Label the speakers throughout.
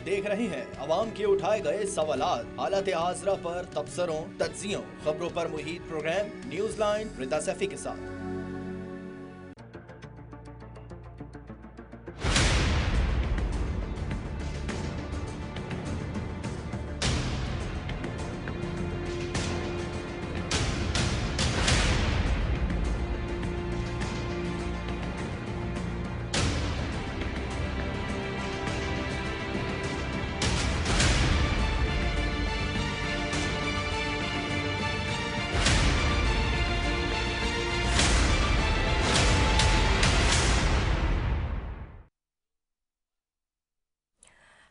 Speaker 1: आप देख रहे हैं अवाम के उठाए गए सवालात, हालत हाजरा पर तबसरों, तज्जियों, खबरों पर मुहित program news line Rita Saifi के साथ।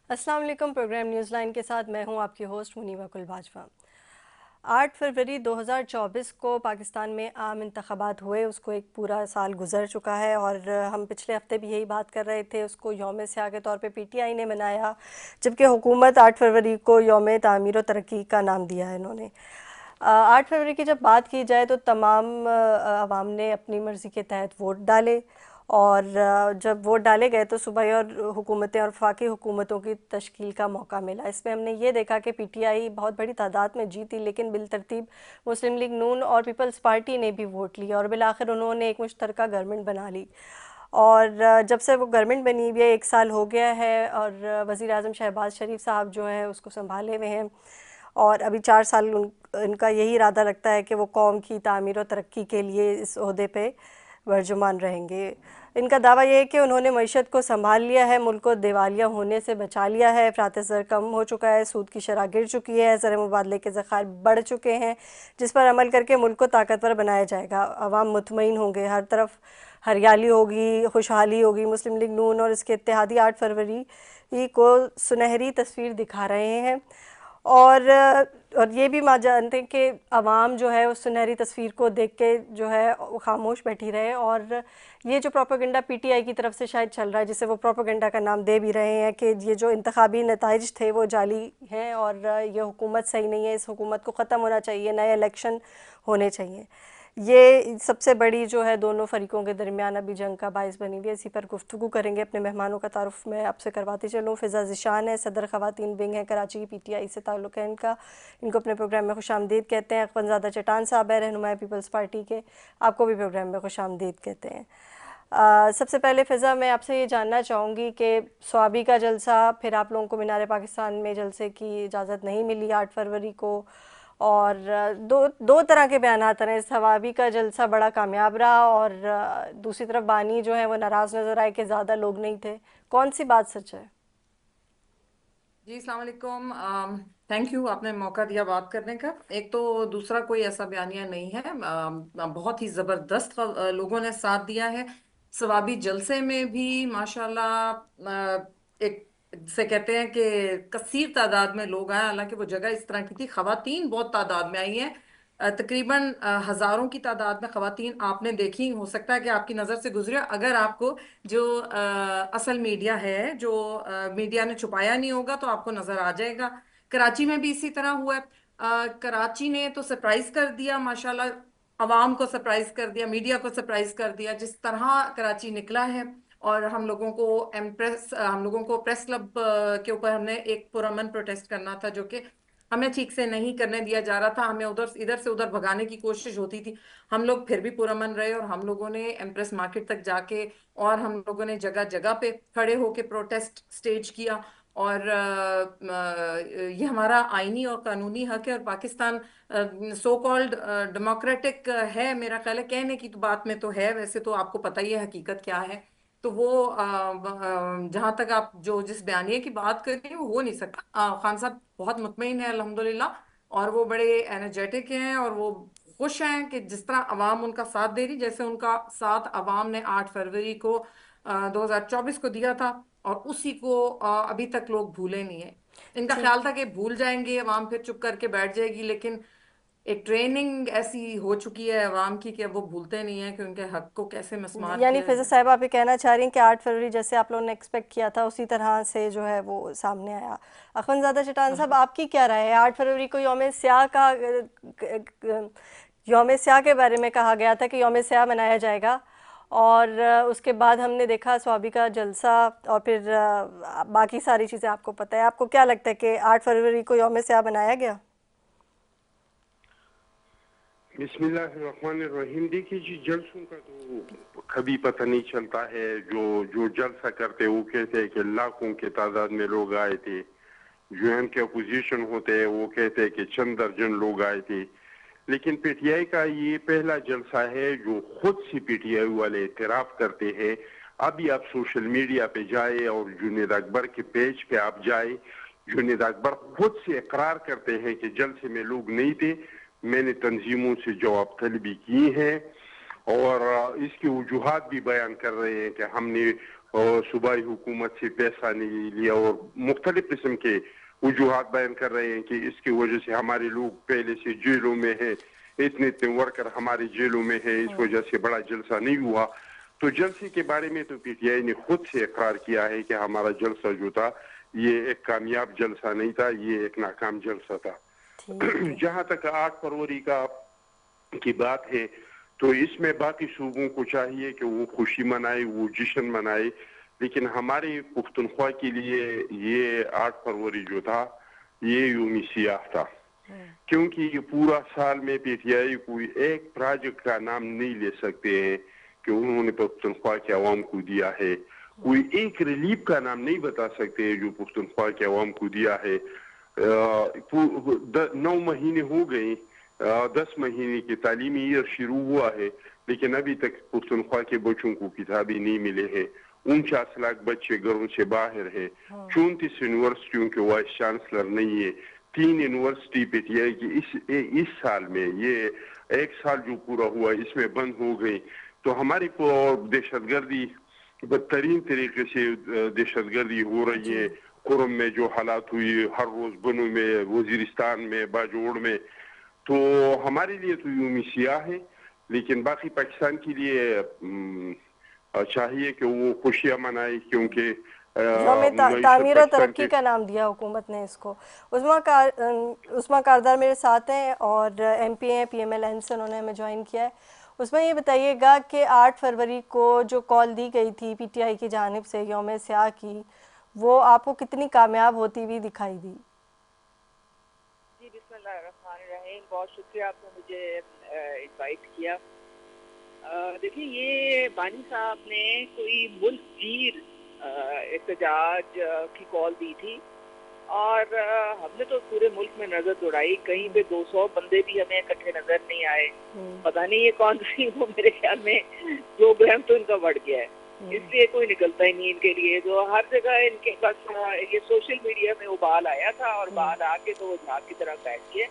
Speaker 2: अस्सलाम वालेकुम। प्रोग्राम न्यूज़ लाइन के साथ मैं हूं आपकी होस्ट मुनीबा कुल बाजवा। 8 फरवरी 2024 को पाकिस्तान में आम इंतखाबात हुए, उसको एक पूरा साल गुजर चुका है और हम पिछले हफ्ते भी यही बात कर रहे थे। उसको यौम स्याह के तौर पे पीटीआई ने मनाया, जबकि हुकूमत 8 फरवरी को यौम तामीर व तरक्की का नाम दिया है इन्होंने। 8 फरवरी की जब बात की जाए तो तमाम अवाम ने अपनी मर्ज़ी के तहत वोट डाले और जब वोट डाले गए तो सूबाई और हुकूमतें और वफाकी हुकूमतों की तश्कील का मौका मिला। इसमें हमने ये देखा कि पीटीआई बहुत बड़ी तादाद में जीती, लेकिन बिलतरतीब मुस्लिम लीग नून और पीपल्स पार्टी ने भी वोट लिया और बिलाखिर उन्होंने एक मुश्तरका गवर्नमेंट बना ली। और जब से वो गवर्नमेंट बनी हुई है 1 साल हो गया है और वज़ीर आज़म शहबाज शरीफ साहब जो हैं उसको संभाले हुए हैं और अभी 4 साल इनका यही इरादा लगता है कि वो कौम की तामीर और तरक्की के लिए इस ओहदे पे बर्जुमान रहेंगे। इनका दावा ये है कि उन्होंने मईशत को संभाल लिया है, मुल्क को दिवालिया होने से बचा लिया है, अफरात ज़र कम हो चुका है, सूद की शरह गिर चुकी है, ज़र मुबादले के ज़खायर बढ़ चुके हैं, जिस पर अमल करके मुल्क को ताकतवर बनाया जाएगा। अवाम मुतमईन होंगे, हर तरफ हरियाली होगी, खुशहाली होगी। मुस्लिम लीग नून और इसके इत्तेहादी 8 फरवरी को सुनहरी तस्वीर दिखा रहे हैं और ये भी जानते हैं कि अवाम जो है उस सुनहरी तस्वीर को देख के जो है खामोश बैठी रहे और ये जो प्रोपेगेंडा पीटीआई की तरफ से शायद चल रहा है, जिसे वो प्रोपेगेंडा का नाम दे भी रहे हैं कि ये जो इंतखाबी नताइज थे वो जाली हैं और ये हुकूमत सही नहीं है, इस हुकूमत को ख़त्म होना चाहिए, नए इलेक्शन होने चाहिए। ये सबसे बड़ी जो है दोनों फरीकों के दरमियान अभी जंग का बायस बनी हुई है। इसी पर गुफ्तगू करेंगे। अपने मेहमानों का तारुफ मैं आपसे करवाती चलूँ। फ़िज़ा ज़िशान है, सदर ख़वातीन विंग है कराची की, पीटीआई से ताल्लुक़ है इनका। इनको अपने प्रोग्राम में खुशामदीद कहते हैं। अख़वंज़ादा चटान साहब है, रहनुमाए पीपल्स पार्टी के, आपको भी प्रोग्राम में खुशामदीद कहते हैं। सबसे पहले फ़िज़ा मैं आपसे ये जानना चाहूँगी कि स्वाबी का जलसा, फिर आप लोगों को मीनार पाकिस्तान में जलसे की इजाज़त नहीं मिली 8 फरवरी को और दो तरह के बयान आते हैं। सवाबी का जलसा बड़ा कामयाब रहा और दूसरी तरफ बानी जो है वो नाराज़ नज़र आए कि ज़्यादा लोग नहीं थे। कौन सी बात सच है?
Speaker 3: जी अस्सलाम वालेकुम। थैंक यू, आपने मौका दिया बात करने का। एक तो दूसरा कोई ऐसा बयानिया नहीं है। बहुत ही ज़बरदस्त लोगों ने साथ दिया है। सवाबी जलसे में भी माशाल्लाह एक से कहते हैं कि कसीर तादाद में लोग आए। हालांकि वो जगह इस तरह की थी, खवातीन बहुत तादाद में आई हैं। तकरीबन हजारों की तादाद में खवातीन आपने देखी। हो सकता है कि आपकी नज़र से गुजरे। अगर आपको जो असल मीडिया है, जो मीडिया ने छुपाया नहीं होगा, तो आपको नजर आ जाएगा। कराची में भी इसी तरह हुआ है। कराची ने तो सरप्राइज कर दिया माशाल्लाह, अवाम को सरप्राइज कर दिया, मीडिया को सरप्राइज कर दिया जिस तरह कराची निकला है। और हम लोगों को प्रेस क्लब के ऊपर हमने एक पुरअमन प्रोटेस्ट करना था, जो कि हमें ठीक से नहीं करने दिया जा रहा था। हमें उधर इधर से उधर भगाने की कोशिश होती थी। हम लोग फिर भी पुरअमन रहे और हम लोगों ने एम्प्रेस मार्केट तक जाके और हम लोगों ने जगह जगह पे खड़े होके प्रोटेस्ट स्टेज किया। और ये हमारा आईनी और कानूनी हक है। और पाकिस्तान सो कॉल्ड डेमोक्रेटिक है, मेरा ख्याल है। कहने की तो बात में तो है, वैसे तो आपको पता ही है हकीकत क्या है। तो वो जहां तक आप जो जिस बयानिए की बात कर रही हैं वो हो नहीं सकता। खान साहब बहुत मुतमईन है अल्हम्दुलिल्लाह, और वो बड़े एनर्जेटिक हैं और वो खुश हैं कि जिस तरह अवाम उनका साथ दे रही, जैसे उनका साथ अवाम ने 8 फरवरी को 2024 को दिया था। और उसी को अभी तक लोग भूले नहीं है। इनका
Speaker 2: ठीक
Speaker 3: ख्याल
Speaker 2: है।
Speaker 3: था कि भूल जाएंगे, अवाम फिर चुप करके बैठ जाएगी, लेकिन एक ट्रेनिंग ऐसी हो चुकी है अवाम की कि अब वो भूलते नहीं है कि उनके हक को कैसे मस्मार
Speaker 2: यानी
Speaker 3: किया
Speaker 2: फ़िज़ा
Speaker 3: जाए।
Speaker 2: साहब आप ये कहना चाह रही हैं कि 8 फरवरी जैसे आप लोगों ने एक्सपेक्ट किया था उसी तरह से जो है वो सामने आया। अख़वंज़ादा चटान साहब, आपकी क्या राय है? 8 फरवरी को यौम स्याह का यौम स्याह के बारे में कहा गया था कि यौम स्याह मनाया जाएगा اور اس کے بعد ہم نے دیکھا سوابی کا جلسہ اور پھر باقی ساری چیزیں آپ کو پتہ ہے. آپ کو کیا لگتا ہے کہ 8 فروری کو یوم سیاہ بنایا گیا؟
Speaker 4: بسم اللہ الرحمن الرحیم. دیکھیے جی، جلسوں کا تو کبھی پتہ نہیں چلتا ہے. جو جلسہ کرتے وہ کہتے ہیں کہ لاکھوں کے تعداد میں لوگ آئے تھے. جو ان کے اپوزیشن ہوتے ہیں وہ کہتے ہیں کہ چند درجن لوگ آئے تھے. لیکن پی ٹی آئی کا یہ پہلا جلسہ ہے جو خود سے پی ٹی آئی والے اعتراف کرتے ہیں. ابھی آپ سوشل میڈیا پہ جائے اور جنید اکبر کے پیج پہ آپ جائے، جنید اکبر خود سے اقرار کرتے ہیں کہ جلسے میں لوگ نہیں تھے، میں نے تنظیموں سے جواب طلبی کی ہے، اور اس کی وجوہات بھی بیان کر رہے ہیں کہ ہم نے صوبائی حکومت سے پیسہ نہیں لیا، اور مختلف قسم کے وجوہات بیان کر رہے ہیں کہ اس کی وجہ سے ہمارے لوگ پہلے سے جیلوں میں ہیں، اتنے ورکر ہمارے جیلوں میں ہیں، اس وجہ سے بڑا جلسہ نہیں ہوا. تو جلسے کے بارے میں تو پی ٹی آئی نے خود سے اقرار کیا ہے کہ ہمارا جلسہ جو تھا یہ ایک کامیاب جلسہ نہیں تھا، یہ ایک ناکام جلسہ تھا. جہاں تک 8 فروری کی بات ہے تو اس میں باقی صوبوں کو چاہیے کہ وہ خوشی منائے، وہ جشن منائے، لیکن ہمارے پختونخوا کے لیے یہ 8 فروری جو تھا یہ یوم سیاہ تھا، کیونکہ یہ پورا سال میں پی ٹی آئی کوئی ایک پروجیکٹ کا نام نہیں لے سکتے ہیں کہ انہوں نے پختونخوا کے عوام کو دیا ہے. کوئی ایک ریلیف کا نام نہیں بتا سکتے جو پختونخوا کے عوام کو دیا ہے. 9 مہینے ہو گئے، 10 مہینے کی تعلیمی ایئر شروع ہوا ہے، لیکن ابھی تک پختونخوا کے بچوں کو کتابیں نہیں ملے ہیں. 49 لاکھ بچے گھروں سے باہر ہیں. 34 یونیورسٹیوں کے وائس چانسلر نہیں ہے. 3 یونیورسٹی پی ٹی آئی کی اس سال میں، یہ ایک سال جو پورا ہوا اس میں بند ہو گئی. تو ہماری دہشت گردی بدترین طریقے سے دہشت گردی ہو رہی ہے. قرم میں جو حالات ہوئی، ہر روز بنوں میں، وزیرستان میں، باجوڑ میں، تو ہمارے لیے تو یوم سیاہ ہے. لیکن باقی پاکستان کے لیے چاہیے کہ وہ خوشیاں منائے، کیونکہ
Speaker 2: یوم تعمیر و ترقی کا نام دیا حکومت نے اس کو. عثمہ کاردار میرے ساتھ ہیں اور ایم پی ہیں، پی ایم ایل این سے انہوں نے ہمیں جوائن کیا ہے. اس میں یہ بتائیے گا کہ 8 فروری کو جو کال دی گئی تھی پی ٹی آئی کی جانب سے یوم سیاہ کی، وہ آپ کو کتنی کامیاب ہوتی ہوئی دکھائی دی؟
Speaker 5: جی بسم اللہ الرحمن الرحیم. بہت شکریہ آپ نے مجھے انوائٹ کیا. دیکھیے، یہ بانی صاحب نے کوئی ملک گیر احتجاج کی کال دی تھی، اور ہم نے تو پورے ملک میں نظر دوڑائی، کہیں پہ 200 بندے بھی ہمیں اکٹھے نظر نہیں آئے. پتہ نہیں یہ کون سی، وہ میرے خیال میں پروگرام تو ان کا بڑھ گیا ہے، اس لیے کوئی نکلتا ہی نہیں ان کے لیے. جو ہر جگہ ان کے بس یہ سوشل میڈیا میں ابال آیا تھا، اور ابال آ کے تو وہ جھاگ کی طرح بیٹھ گئے.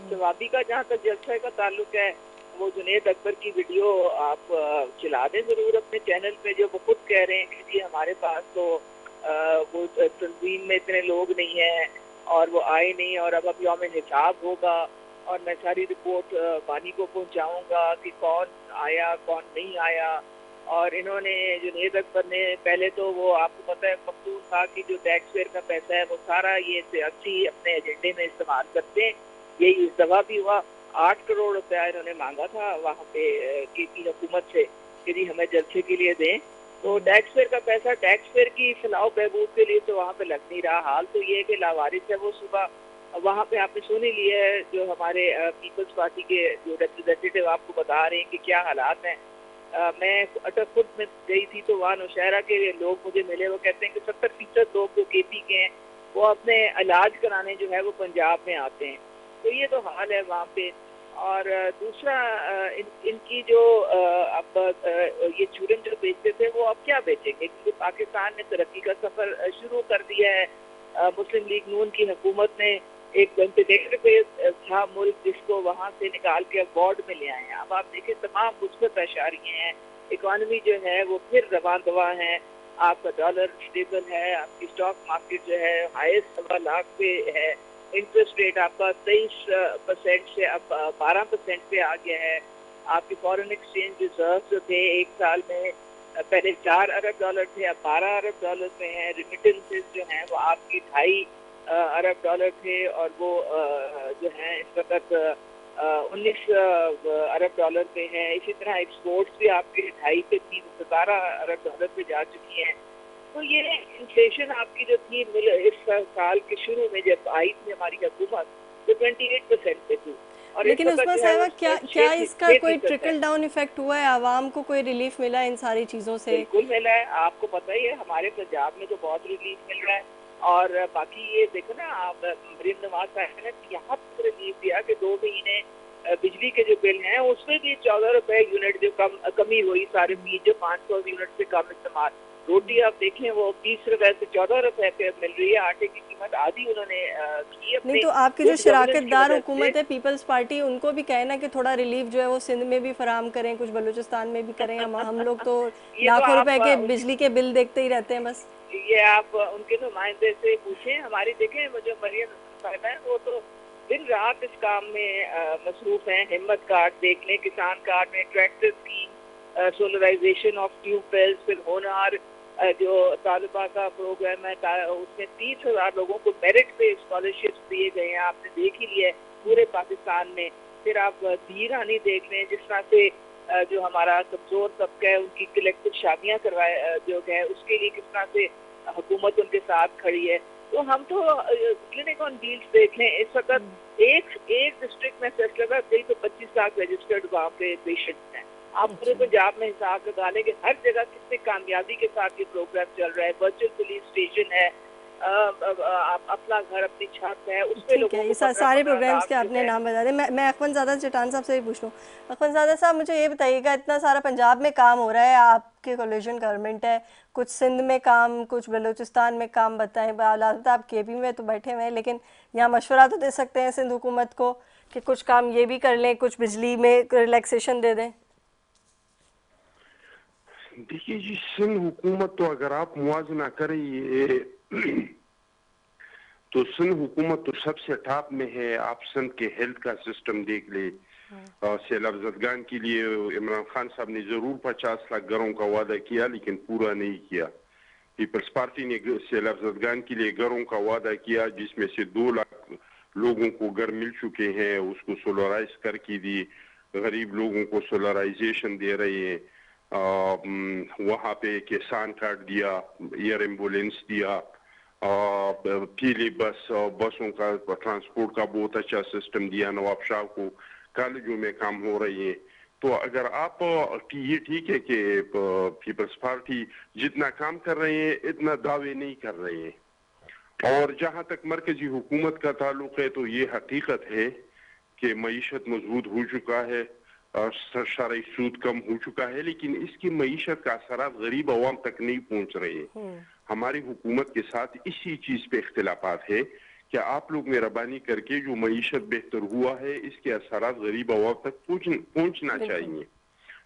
Speaker 5: شوابی کا جہاں تک جلسے کا تعلق ہے، وہ جنید اکبر کی ویڈیو آپ چلا دیں ضرور اپنے چینل پہ، جو وہ خود کہہ رہے ہیں کہ جی ہمارے پاس تو وہ تنظیم میں اتنے لوگ نہیں ہیں اور وہ آئے نہیں، اور اب یوم حساب ہوگا اور میں ساری رپورٹ بانی کو پہنچاؤں گا کہ کون آیا کون نہیں آیا. اور انہوں نے جنید اکبر نے پہلے تو وہ آپ کو پتہ ہے پختونخوا کی جو ٹیکس فیئر کا پیسہ ہے وہ سارا یہ سیاسی اپنے ایجنڈے میں استعمال کرتے ہیں. یہی اس دفعہ بھی ہوا. 8 کروڑ روپیہ انہوں نے مانگا تھا وہاں پہ کی حکومت سے کہ جی ہمیں جلسے کے لیے دیں. تو ٹیکس فیئر کا پیسہ ٹیکس فیئر کی فلاح و بہبود کے لیے تو وہاں پہ لگ نہیں رہا. حال تو یہ ہے کہ لاوارث ہے وہ. صبح وہاں پہ آپ نے سن ہی لیا ہے جو ہمارے پیپلز پارٹی کے جو ریپرزینٹیو آپ کو بتا رہے ہیں کہ کیا حالات ہیں. میں خود میں گئی تھی تو وہاں نوشہرہ کے لوگ مجھے ملے، وہ کہتے ہیں کہ 70% لوگ جو کے پی کے ہیں وہ اپنے علاج کرانے جو ہے وہ پنجاب میں آتے ہیں. تو یہ تو حال ہے وہاں پہ. اور دوسرا ان کی جو اب یہ چورن جو بیچتے تھے وہ اب کیا بیچیں گے، کیونکہ پاکستان نے ترقی کا سفر شروع کر دیا ہے. مسلم لیگ نون کی حکومت نے ایک وینٹیلیٹر پہ تھا ملک، جس کو وہاں سے نکال کے وارڈ میں لے آئے ہیں. اب آپ دیکھیں تمام مثبت اشاریے ہیں، اکانومی جو ہے وہ پھر رواں دواں ہے، آپ کا ڈالر اسٹیبل ہے، آپ کی اسٹاک مارکیٹ جو ہے ہائیسٹ 1.25 لاکھ پہ ہے، انٹرسٹ ریٹ آپ کا 23% سے اب 12% پہ آ گیا ہے. آپ کی فارن ایکسچینج ریزرو جو تھے ایک سال میں پہلے 4 ارب ڈالر تھے، اب 12 ارب ڈالر پہ ہیں. ریمیٹنسز جو ہیں وہ آپ کی 2.5 ارب ڈالر تھے، اور وہ جو ہیں اس وقت 19 अरब डॉलर पे हैं। इसी तरह एक्सपोर्ट्स भी आपके 2.5 से 17 अरब डॉलर पे जा चुकी हैं। तो ये इन्फ्लेशन आपकी जो थी इस साल के शुरू में जब आई थी हमारी हुकूमत तो 28% पे थी। और
Speaker 2: लेकिन उस्मा साहिबा क्या इसका कोई ट्रिकल डाउन इफेक्ट हुआ है, आवाम को कोई रिलीफ मिला इन सारी चीज़ों से?
Speaker 5: बिल्कुल मिला है, आपको पता ही है हमारे पंजाब में तो बहुत रिलीफ मिल रहा है। और बाकी ये देखो ना, आप मरीम नवाज साहब ने यहाँ पर रिलीफ दिया कि 2 महीने बिजली के जो बिल हैं उसमें भी 14 रुपए यूनिट जो कमी हुई, सारे बीच जो 500 यूनिट से कम इस्तेमाल। रोटी आप देखें वो 30 रुपए से 14 रुपए पे मिल रही है, आटे की कीमत आधी उन्होंने की अपनी।
Speaker 2: नहीं तो आपकी जो शराकतदार हुकूमत है पीपल्स पार्टी, उनको भी कहना कि थोड़ा रिलीफ जो है वो सिंध में भी फराहम करें, कुछ बलूचिस्तान में भी करें। हम लोग तो लाखों रुपए के बिजली के बिल देखते ही रहते हैं बस।
Speaker 5: ये आप उनके नुमाइंदे से पूछें। हमारी देखें वो जो मरियम साहिबा है वो तो दिन रात इस काम में मसरूफ हैं। हिम्मत कार्ड देख लें, किसान कार्ड में tractor scheme, solarisation of tubewells, फिर होनहार जो तालिबा का प्रोग्राम है उसमें 30,000 लोगों को मेरिट पे स्कॉलरशिप दिए गए हैं, आपने देख ही लिया है पूरे पाकिस्तान में। फिर आप धी रानी देख लें, जिस तरह से जो हमारा कमजोर तबका है उनकी कलेक्टिव शादियां करवाए जो है उसके लिए किस तरह से हुकूमत उनके साथ खड़ी है। तो हम तो क्लिनिक ऑन व्हील्स देख लें, इस वक्त एक डिस्ट्रिक्ट में फैसला गई तो 25 लाख रजिस्टर्ड वहाँ पे पेशेंट हैं। आप पूरे पंजाब में हिसाब लगा लें कि हर जगह कितने कामयाबी के साथ ये प्रोग्राम चल रहा है। वर्चुअल पुलिस स्टेशन है, अपना घर अपनी छत है, उसपे लोगों को
Speaker 2: सारे प्रोग्राम्स के आपने नाम बता दें। मैं अखवंजादा चट्टान साहब से भी पूछ लूँ। अखवंजादा साहब मुझे ये बताइएगा, इतना सारा पंजाब में काम हो रहा है, आपके कोलिशन गवर्नमेंट है, कुछ सिंध में काम, कुछ बलूचिस्तान में काम, बताएं। आप केपी में तो बैठे हुए हैं, लेकिन यहाँ मशवरा तो दे सकते हैं सिंध हुकूमत को कि कुछ काम ये भी कर लें, कुछ बिजली में रिलैक्सेशन दे दें।
Speaker 4: देखिए जी, सिंध हुकूमत तो अगर आप मुआवजा करें तो सिंध हुकूमत तो सबसे टॉप में है। आप सिंध के हेल्थ का सिस्टम देख ले। सैलाब ज़दगान के लिए इमरान खान साहब ने जरूर 50 लाख घरों का वादा किया लेकिन पूरा नहीं किया। पीपल्स पार्टी ने सैलाब ज़दगान के लिए घरों का वादा किया जिसमें से 2 लाख लोगों को घर मिल चुके हैं, उसको सोलराइज करके दी। गरीब लोगों को सोलराइजेशन दे रहे हैं। वहाँ पे किसान कार्ड दिया, एयर एम्बुलेंस दिया, पीली बसों का ट्रांसपोर्ट का बहुत अच्छा सिस्टम दिया। नवाब शाह को कॉलेजों में काम हो रही है। तो अगर आप ये ठीक है कि पीपल्स पार्टी जितना काम कर रहे हैं इतना दावे नहीं कर रहे हैं। और जहाँ तक मरकजी हुकूमत का ताल्लुक है तो ये हकीकत है कि मईशत मजबूत हो चुका है, शरई सूद कम हो चुका है, लेकिन इसकी मईशत का असरात गरीब अवाम तक नहीं पहुंच रहे हैं। हमारी हुकूमत के साथ इसी चीज पे इख्तिलाफात है कि आप लोग मेहरबानी करके जो मईशत बेहतर हुआ है इसके असरात गरीब अवाम तक पहुंचना चाहिए,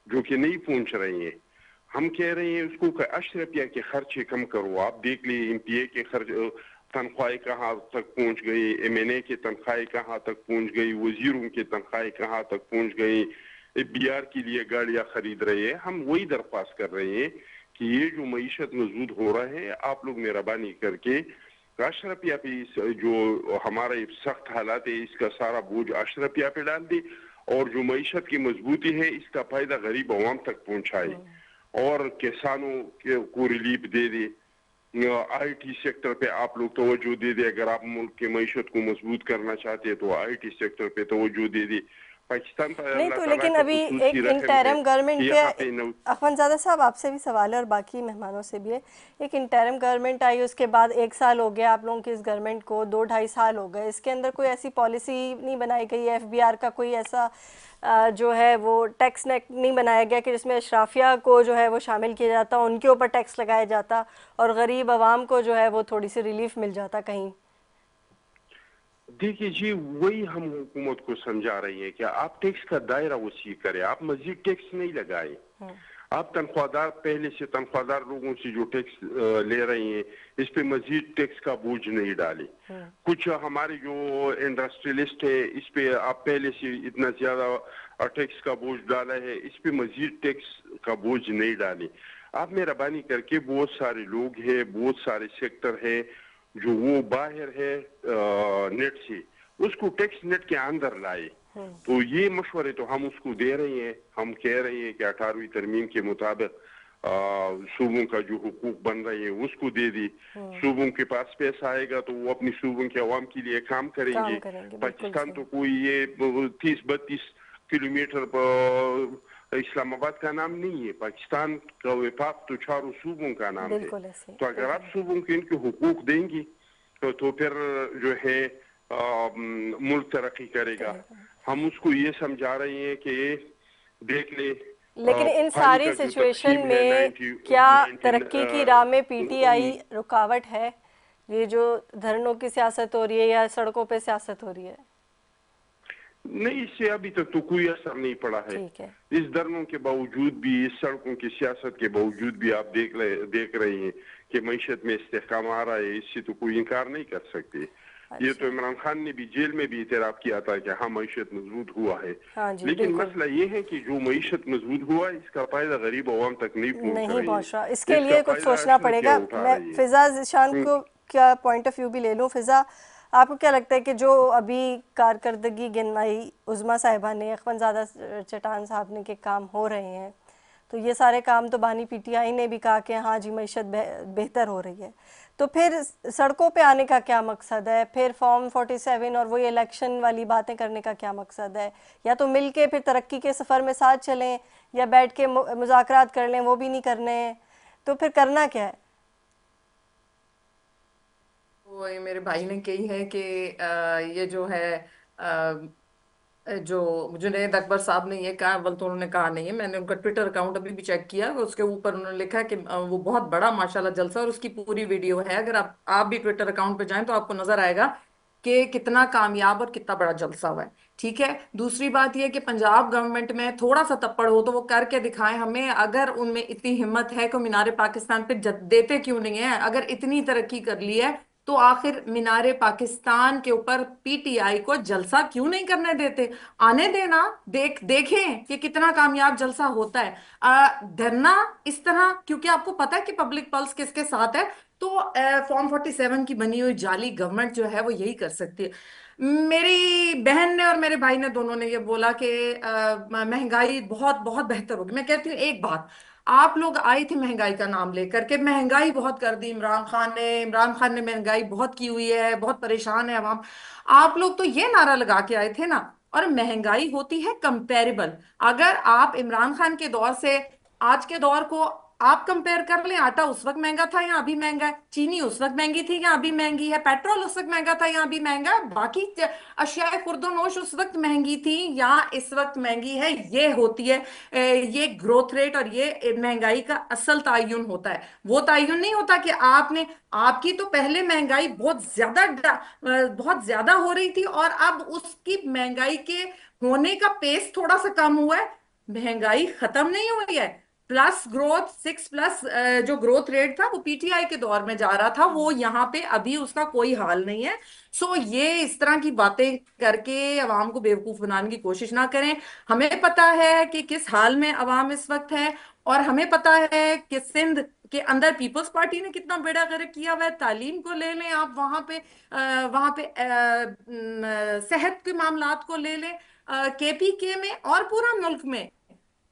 Speaker 4: जो कि नहीं पहुंच रहे हैं। हम कह रहे हैं उसको कि अशरफिया के खर्चे कम करो। आप देख लिए MPA के खर्च तनख्वाहें कहाँ तक पहुंच गई, MNA के तनख्वाहें कहाँ तक पहुंच गई, वजीरों के तनख्वाहें कहाँ तक पहुंच गई, BR के लिए गाड़ियां खरीद रहे हैं। हम वही दरख्वास्त कर रहे हैं कि ये जो मईशत मजबूत हो रहा है आप लोग मेहरबानी करके अशरफिया पे जो हमारे सख्त हालात है इसका सारा बोझ अशरफिया पे डाल दे और जो मईशत की मजबूती है इसका फायदा गरीब अवाम तक पहुंचाए और किसानों को relief they they. IT sector पे आप लोग तवज्जो दे दे। अगर आप मुल्क की मईशत को मजबूत करना चाहते हैं तो IT सेक्टर पे तवज्जो दे दे। पाकिस्तान
Speaker 2: नहीं तो लेकिन अभी एक इंटरिम गवर्नमेंट के अखवंजादा साहब आपसे भी सवाल है और बाकी मेहमानों से भी है। एक इंटरिम गवर्नमेंट आई, उसके बाद 1 साल हो गया आप लोगों की इस गवर्नमेंट को, 2-2.5 साल हो गए। इसके अंदर कोई ऐसी पॉलिसी नहीं बनाई गई है, FBR का कोई ऐसा जो है वो टैक्स नहीं बनाया गया कि जिसमें अशराफिया को जो है वो शामिल किया जाता, उनके ऊपर टैक्स लगाया जाता और गरीब आवाम को जो है वो थोड़ी सी रिलीफ मिल जाता कहीं।
Speaker 4: देखिए जी, वही हम हुकूमत को समझा रही है कि आप टैक्स का दायरा वसी करें, आप मजीद टैक्स नहीं लगाए। आप तनख्वाहदार पहले से तनख्वाहदार लोगों से जो टैक्स ले रहे हैं इस पे मजीद टैक्स का बोझ नहीं डाले। कुछ हमारे जो इंडस्ट्रियलिस्ट है इस पे आप पहले से इतना ज्यादा टैक्स का बोझ डाला है, इस पे मजीद टैक्स का बोझ नहीं डाले। आप मेहरबानी करके बहुत सारे लोग हैं, बहुत सारे सेक्टर है जो वो बाहर है नेट से, उसको टैक्स नेट के अंदर लाए। तो ये मशवरे तो हम उसको दे रहे हैं। हम कह रहे हैं कि 18वीं तरमीम के मुताबिक सूबों का जो हुकूक बन रहे हैं उसको दे दी। सूबों के पास पैसा आएगा तो वो अपनी सूबों के अवाम के लिए काम करेंगे। पाकिस्तान तो कोई ये 30-32 किलोमीटर इस्लामाबाद का नाम नहीं है। पाकिस्तान का विफाक तो 4 सूबों का नाम है। तो अगर आप सूबों के इनके हुकूक देंगी तो फिर जो है मुल्क तरक्की करेगा। हम उसको ये समझा रहे हैं कि देख ले।
Speaker 2: लेकिन इन सारी सिचुएशन में क्या तरक्की की राह में पीटीआई रुकावट है? ये जो धरनों की सियासत हो रही है या सड़कों पे सियासत हो रही है?
Speaker 4: नहीं, इससे अभी तक तो कोई असर नहीं पड़ा है। इस धरनों के बावजूद भी, इस सड़कों की सियासत के बावजूद भी आप देख रहे हैं कि मईशत में इस्तेहकाम आ रहा है। इससे तो कोई इनकार नहीं कर सकते। ये तो इमरान खान ने भी जेल में भी इतराफ किया था कि हाँ मईशत मजबूत हुआ है। लेकिन मसला ये है कि जो मईशत मजबूत हुआ इसका फायदा गरीब अवाम तक नहीं
Speaker 2: पहुंच रहा। इसके लिए कुछ सोचना पड़ेगा। मैं फिजा ज़ीशान को क्या पॉइंट ऑफ व्यू भी ले लूँ। फिजा, आपको क्या लगता है कि जो अभी कारकर्दगी गिनाई उज़मा साहिबा ने, अख्वंज़ादा चटान साहब ने के काम हो रहे हैं, तो ये सारे काम तो बानी पीटीआई ने भी कहा कि हाँ जी मईशत बेहतर हो रही है, तो फिर सड़कों पे आने का क्या मकसद है? फिर फॉर्म 47 और वही इलेक्शन वाली बातें करने का क्या मकसद है? या तो मिल के फिर तरक्की के सफ़र में साथ चलें या बैठ के मुज़ाकरात कर लें, वो भी नहीं करने हैं, तो फिर करना क्या है?
Speaker 3: वो मेरे भाई ने कही है कि ये जो है जो जुनैद अकबर साहब ने ये कहा, बल्कि उन्होंने कहा नहीं है, मैंने उनका ट्विटर अकाउंट अभी भी चेक किया, उसके ऊपर उन्होंने लिखा है कि वो बहुत बड़ा माशाल्लाह जलसा, और उसकी पूरी वीडियो है। अगर आप भी ट्विटर अकाउंट पे जाएं तो आपको नजर आएगा कि कितना कामयाब और कितना बड़ा जलसा हुआ है। ठीक है, दूसरी बात यह कि पंजाब गवर्नमेंट में थोड़ा सा तप्पड़ हो तो वो करके दिखाएं हमें। अगर उनमें इतनी हिम्मत है कि मीनारे पाकिस्तान पे देते क्यों नहीं है? अगर इतनी तरक्की कर ली है तो आखिर मीनारे पाकिस्तान के ऊपर पीटीआई को जलसा क्यों नहीं करने देते? आने देना, देखें कि कितना कामयाब जलसा होता है। धरना इस तरह, क्योंकि आपको पता है कि पब्लिक पल्स किसके साथ है, तो फॉर्म 47 की बनी हुई जाली गवर्नमेंट जो है वो यही कर सकती है। मेरी बहन ने और मेरे भाई ने दोनों ने ये बोला कि महंगाई बहुत बहुत बेहतर होगी। मैं कहती हूँ एक बात, आप लोग आए थे महंगाई का नाम लेकर के, महंगाई बहुत कर दी इमरान खान ने महंगाई बहुत की हुई है, बहुत परेशान है अवाम। आप लोग तो ये नारा लगा के आए थे ना। और महंगाई होती है कंपेरेबल। अगर आप इमरान खान के दौर से आज के दौर को आप कंपेयर कर लें, आटा उस वक्त महंगा था या अभी महंगा है, चीनी उस वक्त महंगी थी या अभी महंगी है, पेट्रोल उस वक्त महंगा था या अभी महंगा है, बाकी अशियाए खुर्दोनोश उस वक्त महंगी थी या इस वक्त महंगी है, ये होती है ये ग्रोथ रेट, और ये महंगाई का असल तायुन होता है। वो तायुन नहीं होता कि आपकी तो पहले महंगाई बहुत ज्यादा हो रही थी और अब उसकी महंगाई के होने का पेस थोड़ा सा कम हुआ है। महंगाई खत्म नहीं हुई है। प्लस ग्रोथ 6+ जो ग्रोथ रेट था वो पीटीआई के दौर में जा रहा था, वो यहाँ पे अभी उसका कोई हाल नहीं है। सो ये इस तरह की बातें करके अवाम को बेवकूफ बनाने की कोशिश ना करें। हमें पता है कि किस हाल में अवाम इस वक्त है, और हमें पता है कि सिंध के अंदर पीपल्स पार्टी ने कितना बेड़ा गर्क किया हुआ है। तालीम को ले लें आप, वहां पे सेहत के मामलात को ले लें, केपीके में और पूरा मुल्क में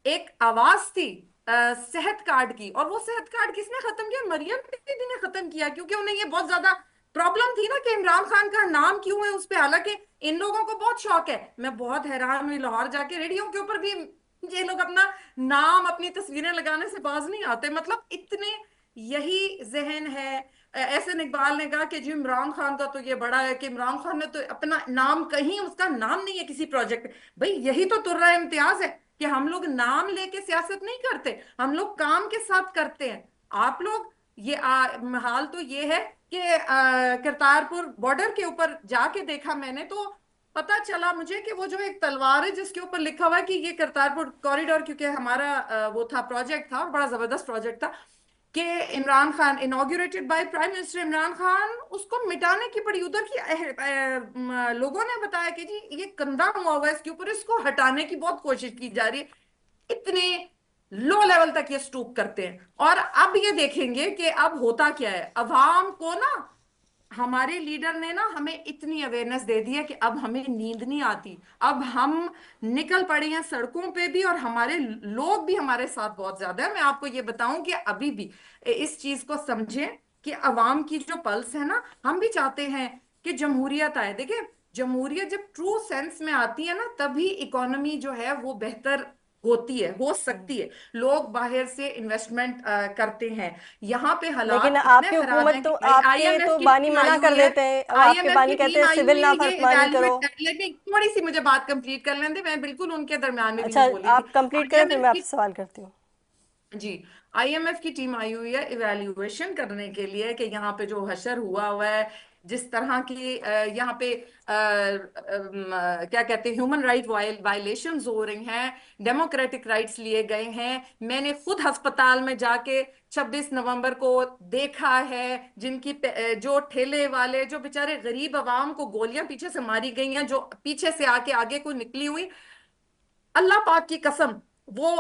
Speaker 3: एक आवाज थी सेहत कार्ड की, और वो सेहत कार्ड किसने खत्म किया? मरियम दीदी ने खत्म किया, क्योंकि उन्हें ये बहुत ज्यादा प्रॉब्लम थी ना कि इमरान खान का नाम क्यों है उस पे। हालांकि इन लोगों को बहुत शौक है, मैं बहुत हैरान हुई, लाहौर जाके रेडियो के ऊपर भी ये लोग अपना नाम, अपनी तस्वीरें लगाने से बाज नहीं आते। मतलब इतने यही जहन है। एहसन इकबाल ने कहा कि जी इमरान खान का तो ये बड़ा है कि इमरान खान ने तो अपना नाम, कहीं उसका नाम नहीं है किसी प्रोजेक्ट। भाई यही तो तुर्रा इम्तियाज है कि हम लोग नाम लेके सियासत नहीं करते, हम लोग काम के साथ करते हैं। आप लोग ये हाल तो ये है कि करतारपुर बॉर्डर के ऊपर जाके देखा मैंने, तो पता चला मुझे कि वो जो एक तलवार है जिसके ऊपर लिखा हुआ है कि ये करतारपुर कॉरिडोर, क्योंकि हमारा वो था प्रोजेक्ट था और बड़ा जबरदस्त प्रोजेक्ट था कि Imran Khan inaugurated by prime minister Imran Khan, उसको मिटाने की पड़ी। उधर की लोगों ने बताया कि जी ये गंदा हुआ है इसके ऊपर, इसको हटाने की बहुत कोशिश की जा रही है। इतने लो लेवल तक ये स्टूप करते हैं। और अब ये देखेंगे कि अब होता क्या है। अवाम को ना ہمارے لیڈر نے نا ہمیں اتنی اویئرنیس دے دی ہے کہ اب ہمیں نیند نہیں آتی، اب ہم نکل پڑے ہیں سڑکوں پہ بھی، اور ہمارے لوگ بھی ہمارے ساتھ بہت زیادہ ہے۔ میں آپ کو یہ بتاؤں کہ ابھی بھی اس چیز کو سمجھیں کہ عوام کی جو پلس ہے نا، ہم بھی چاہتے ہیں کہ جمہوریت آئے۔ دیکھیں جمہوریت جب ٹرو سینس میں آتی ہے نا، تبھی اکانومی جو ہے وہ بہتر ہوتی ہے، ہو سکتی ہے، لوگ باہر سے انویسٹمنٹ کرتے ہیں۔ یہاں پہ
Speaker 2: لیکن
Speaker 3: حالات
Speaker 2: آپ
Speaker 3: اتنے
Speaker 2: کی
Speaker 3: خراب ہیں
Speaker 2: حکومت
Speaker 3: کہ
Speaker 2: تو آپ
Speaker 3: آئی
Speaker 2: کے
Speaker 3: ایم ایف
Speaker 2: تو
Speaker 3: کی
Speaker 2: بانی
Speaker 3: ٹیم
Speaker 2: منع
Speaker 3: آئی
Speaker 2: کر
Speaker 3: ہوئی ہے،
Speaker 2: دیتے ہیں، اب
Speaker 3: آئی
Speaker 2: آپ کے
Speaker 3: ایم ایف
Speaker 2: بانی
Speaker 3: کی
Speaker 2: کہتے
Speaker 3: ٹیم
Speaker 2: ہیں
Speaker 3: آئی
Speaker 2: سول
Speaker 3: ہوئی ہے یہ
Speaker 2: نافرمانی کرو۔
Speaker 3: ایویلویٹ کر لیں۔ تھوڑی سی مجھے بات کمپلیٹ کر لیں دیں، میں بالکل ان کے درمیان میں بھی
Speaker 2: اچھا
Speaker 3: نہیں بولی تھی۔
Speaker 2: آپ کمپلیٹ
Speaker 3: آئی
Speaker 2: کریں
Speaker 3: ایم
Speaker 2: پھر
Speaker 3: ایف
Speaker 2: میں آپ
Speaker 3: کی
Speaker 2: سے سوال کرتی ہوں۔
Speaker 3: جی آئی ایم ایف کی ٹیم آئی ہوئی ہے ایویلیویشن کرنے کے لیے کہ یہاں پہ جو حشر ہوا ہے، جس طرح کی یہاں پہ کیا کہتے ہیں ہیومن رائٹ وائلیشنز ہو رہی ہیں، ڈیموکریٹک رائٹس لیے گئے ہیں۔ میں نے خود ہسپتال میں جا کے 26 نومبر کو دیکھا ہے، جن کی جو ٹھیلے والے جو بیچارے غریب عوام کو گولیاں پیچھے سے ماری گئی ہیں، جو پیچھے سے آ کے آگے کو نکلی ہوئی، اللہ پاک کی قسم وہ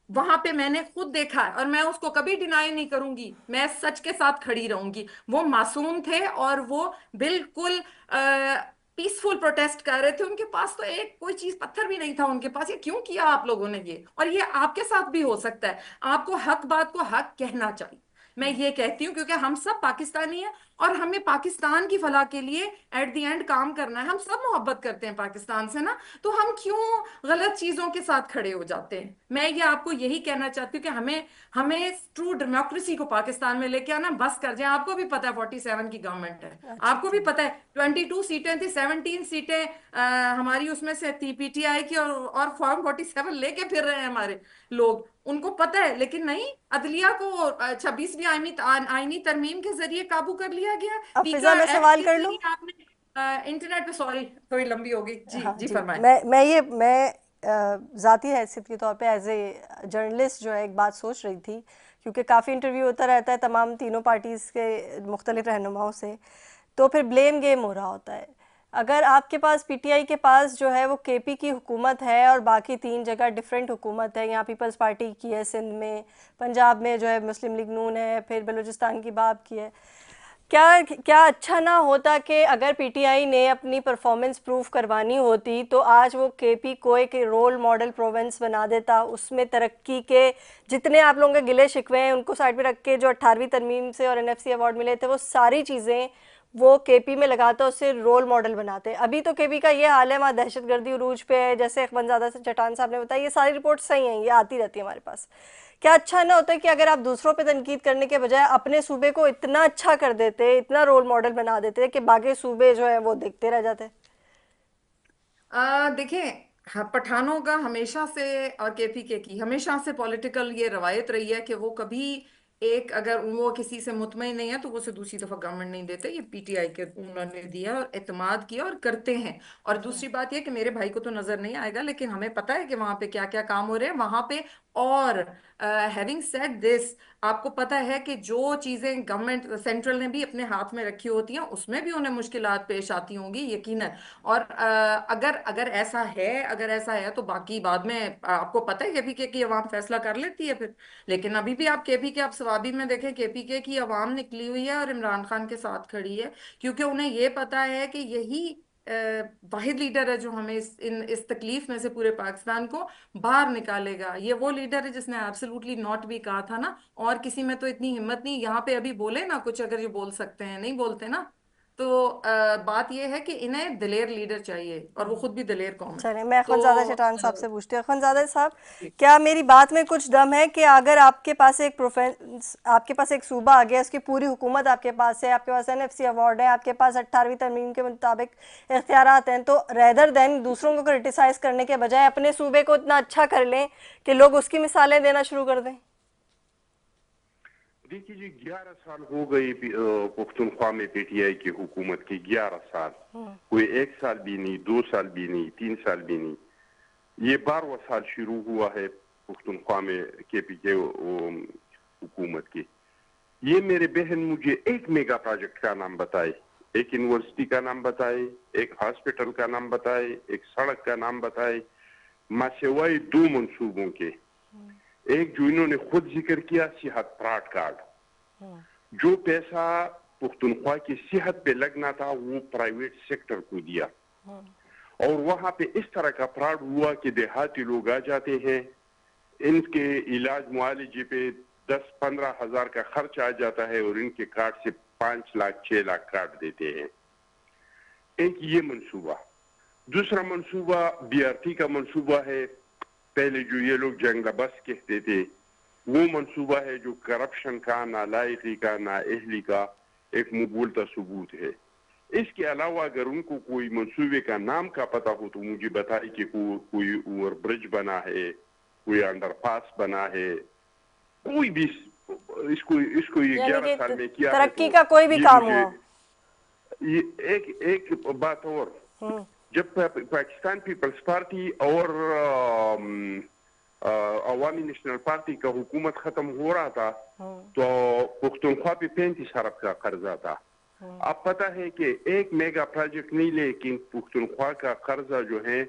Speaker 3: وہاں پہ میں نے خود دیکھا ہے، اور میں اس کو کبھی ڈینائی نہیں کروں گی، میں سچ کے ساتھ کھڑی رہوں گی۔ وہ معصوم تھے اور وہ بالکل پیسفل پروٹیسٹ کر رہے تھے، ان کے پاس تو ایک کوئی چیز پتھر بھی نہیں تھا ان کے پاس۔ یہ کیوں کیا آپ لوگوں نے یہ؟ اور یہ آپ کے ساتھ بھی ہو سکتا ہے۔ آپ کو حق بات کو حق کہنا چاہیے، میں یہ کہتی ہوں، کیونکہ ہم سب پاکستانی ہیں اور ہمیں پاکستان کی فلاح کے لیے ایٹ دی اینڈ کام کرنا ہے۔ ہم سب محبت کرتے ہیں پاکستان سے نا، تو ہم کیوں غلط چیزوں کے ساتھ کھڑے ہو جاتے ہیں؟ میں یہ آپ کو یہی کہنا چاہتی ہوں کہ ہمیں ٹرو ڈیموکریسی کو پاکستان میں لے کے آنا بس کر جائیں۔ آپ کو بھی پتا ہے 47 کی گورنمنٹ ہے، آپ کو بھی پتا ہے 22 سیٹیں تھی، 17 سیٹیں ہماری اس میں سے تھی پی ٹی آئی کی، اور فارم 47 لے کے پھر رہے ہیں ہمارے لوگ، ان کو پتا ہے۔ لیکن نہیں، عدلیہ کو 26ویں آئینی ترمیم کے ذریعے قابو کر لیا گیا،
Speaker 2: اب فضا
Speaker 3: پیکا
Speaker 2: میں
Speaker 3: ایکٹ
Speaker 2: سوال
Speaker 3: کے
Speaker 2: کر لوں؟
Speaker 3: ذریعے آپ نے انٹرنیٹ پہ، سوری تھوڑی لمبی ہوگی،
Speaker 2: ہاں
Speaker 3: جی
Speaker 2: جی،
Speaker 3: فرمائیں۔
Speaker 2: میں ذاتی حیثیت کے طور پہ ایز اے جرنلسٹ جو ہے ایک بات سوچ رہی تھی، کیونکہ کافی انٹرویو ہوتا رہتا ہے تمام تینوں پارٹیز کے مختلف رہنماؤں سے، تو پھر بلیم گیم ہو رہا ہوتا ہے۔ اگر آپ کے پاس پی ٹی آئی کے پاس جو ہے وہ کے پی کی حکومت ہے اور باقی 3 جگہ ڈیفرنٹ حکومت ہے، یہاں پیپلز پارٹی کی ہے سندھ میں، پنجاب میں جو ہے مسلم لیگ نون ہے، پھر بلوچستان کی باب کی ہے، کیا اچھا نہ ہوتا کہ اگر پی ٹی آئی نے اپنی پرفارمنس پروف کروانی ہوتی تو آج وہ کے پی کو ایک رول ماڈل پروونس بنا دیتا، اس میں ترقی کے جتنے آپ لوگوں کے گلے شکوے ہیں ان کو سائڈ پہ رکھ کے جو 18ویں ترمیم سے اور NFC ایوارڈ ملے تھے وہ ساری چیزیں وہ کے پی میں لگاتا، اسے رول ماڈل بناتے۔ ابھی تو کے پی کا یہ حال ہے، وہاں دہشت گردی عروج پہ ہے، جیسے اخوانزادہ سے چٹان صاحب نے بتایا، یہ ساری رپورٹ صحیح ہیں، یہ آتی رہتی ہیں ہمارے پاس۔ کیا اچھا نہ ہوتا کہ اگر آپ دوسروں پہ تنقید کرنے کے بجائے اپنے صوبے کو اتنا اچھا کر دیتے، اتنا رول ماڈل بنا دیتے کہ باقی صوبے جو ہیں وہ دیکھتے رہ جاتے؟
Speaker 3: دیکھیں پٹھانوں کا ہمیشہ سے اور کے پی کے کی ہمیشہ سے پولیٹیکل یہ روایت رہی ہے کہ وہ کبھی اگر وہ کسی سے مطمئن نہیں ہے تو وہ اسے دوسری دفعہ گورنمنٹ نہیں دیتے۔ یہ پی ٹی آئی کے انہوں نے دیا اور اعتماد کیا اور کرتے ہیں۔ اور دوسری بات یہ کہ میرے بھائی کو تو نظر نہیں آئے گا، لیکن ہمیں پتہ ہے کہ وہاں پہ کیا کیا کام ہو رہے ہیں وہاں پہ۔ اور ہیونگ سیڈ دس، آپ کو پتہ ہے کہ جو چیزیں گورنمنٹ سینٹرل نے بھی اپنے ہاتھ میں رکھی ہوتی ہیں اس میں بھی انہیں مشکلات پیش آتی ہوں گی یقیناً۔ اور اگر ایسا ہے تو باقی بعد میں آپ کو پتہ ہے کے پی کے کی عوام فیصلہ کر لیتی ہے پھر۔ لیکن ابھی بھی آپ کے پی کے سوابی میں دیکھیں، کے پی کے کی عوام نکلی ہوئی ہے اور عمران خان کے ساتھ کھڑی ہے، کیونکہ انہیں یہ پتا ہے کہ یہی واحد لیڈر ہے جو ہمیں اس تکلیف میں سے پورے پاکستان کو باہر نکالے گا۔ یہ وہ لیڈر ہے جس نے ایبسولوٹلی ناٹ بھی کہا تھا نا، اور کسی میں تو اتنی ہمت نہیں یہاں پہ ابھی بولے نا کچھ، اگر یہ بول سکتے ہیں نہیں بولتے نا، تو بات یہ ہے کہ انہیں دلیر لیڈر چاہیے، اور وہ خود بھی دلیر قوم ہے۔
Speaker 2: چلیں میں
Speaker 3: تو
Speaker 2: اخوانزادہ چٹان صاحب سے پوچھتی ہوں، اخوانزادہ صاحب کیا میری بات میں کچھ دم ہے کہ اگر آپ کے پاس ایک صوبہ آ گیا، اس کی پوری حکومت آپ کے پاس ہے، آپ کے پاس NFC ایوارڈ ہے، آپ کے پاس 18ویں ترمیم کے مطابق اختیارات ہیں، تو ریدر دین دوسروں کو کرٹیسائز کرنے کے بجائے اپنے صوبے کو اتنا اچھا کر لیں کہ لوگ اس کی مثالیں دینا شروع کر دیں؟
Speaker 4: دیکھیے جی 11 سال ہو گئی پختونخوا میں پی ٹی آئی کی حکومت کی، 11 سال، کوئی 1 سال بھی نہیں، 2 سال بھی نہیں، 3 سال بھی نہیں، یہ 12واں سال شروع ہوا ہے پختونخوا میں کے پی کے حکومت کی۔ یہ میرے بہن مجھے ایک میگا پروجیکٹ کا نام بتائے، ایک یونیورسٹی کا نام بتائے، ایک ہاسپٹل کا نام بتائے، ایک سڑک کا نام بتائے، ماں سوائے 2 منصوبوں کے، ایک جو انہوں نے خود ذکر کیا صحت پراٹ کارڈ، جو پیسہ पुख्तनख्वा की सेहत पे लगना था वो प्राइवेट सेक्टर को दिया। और वहां पे इस तरह का फ्रॉड हुआ कि देहाती लोग आ जाते हैं, इनके इलाज मुआवजे पे 10-15 हजार का खर्च आ जाता है और इनके कार्ड से 5 लाख 6 लाख काट देते हैं। एक ये मंसूबा। दूसरा मंसूबा BRT का मंसूबा है, पहले जो ये लोग जंगला बस कहते थे वो मंसूबा है जो करप्शन का, नालायकी का, नाअहली का एक मुबूलता सबूत है। इसके अलावा अगर उनको कोई मंसूबे का नाम का पता हो तो मुझे बताए कि कोई ओवर ब्रिज बना है, कोई अंडरपास बना है, कोई भी इसको ये 11 साल में किया
Speaker 2: तरक्की का कोई भी काम हुआ।
Speaker 4: ये एक बात और, जब पाकिस्तान पीपल्स पार्टी और अवामी नेशनल पार्टी का हुकूमत खत्म हो रहा था तो पुख्तनख्वा पे 35 अरब का कर्जा था। अब पता है कि एक मेगा प्रोजेक्ट नहीं, लेकिन पुख्तनख्वा का कर्जा जो है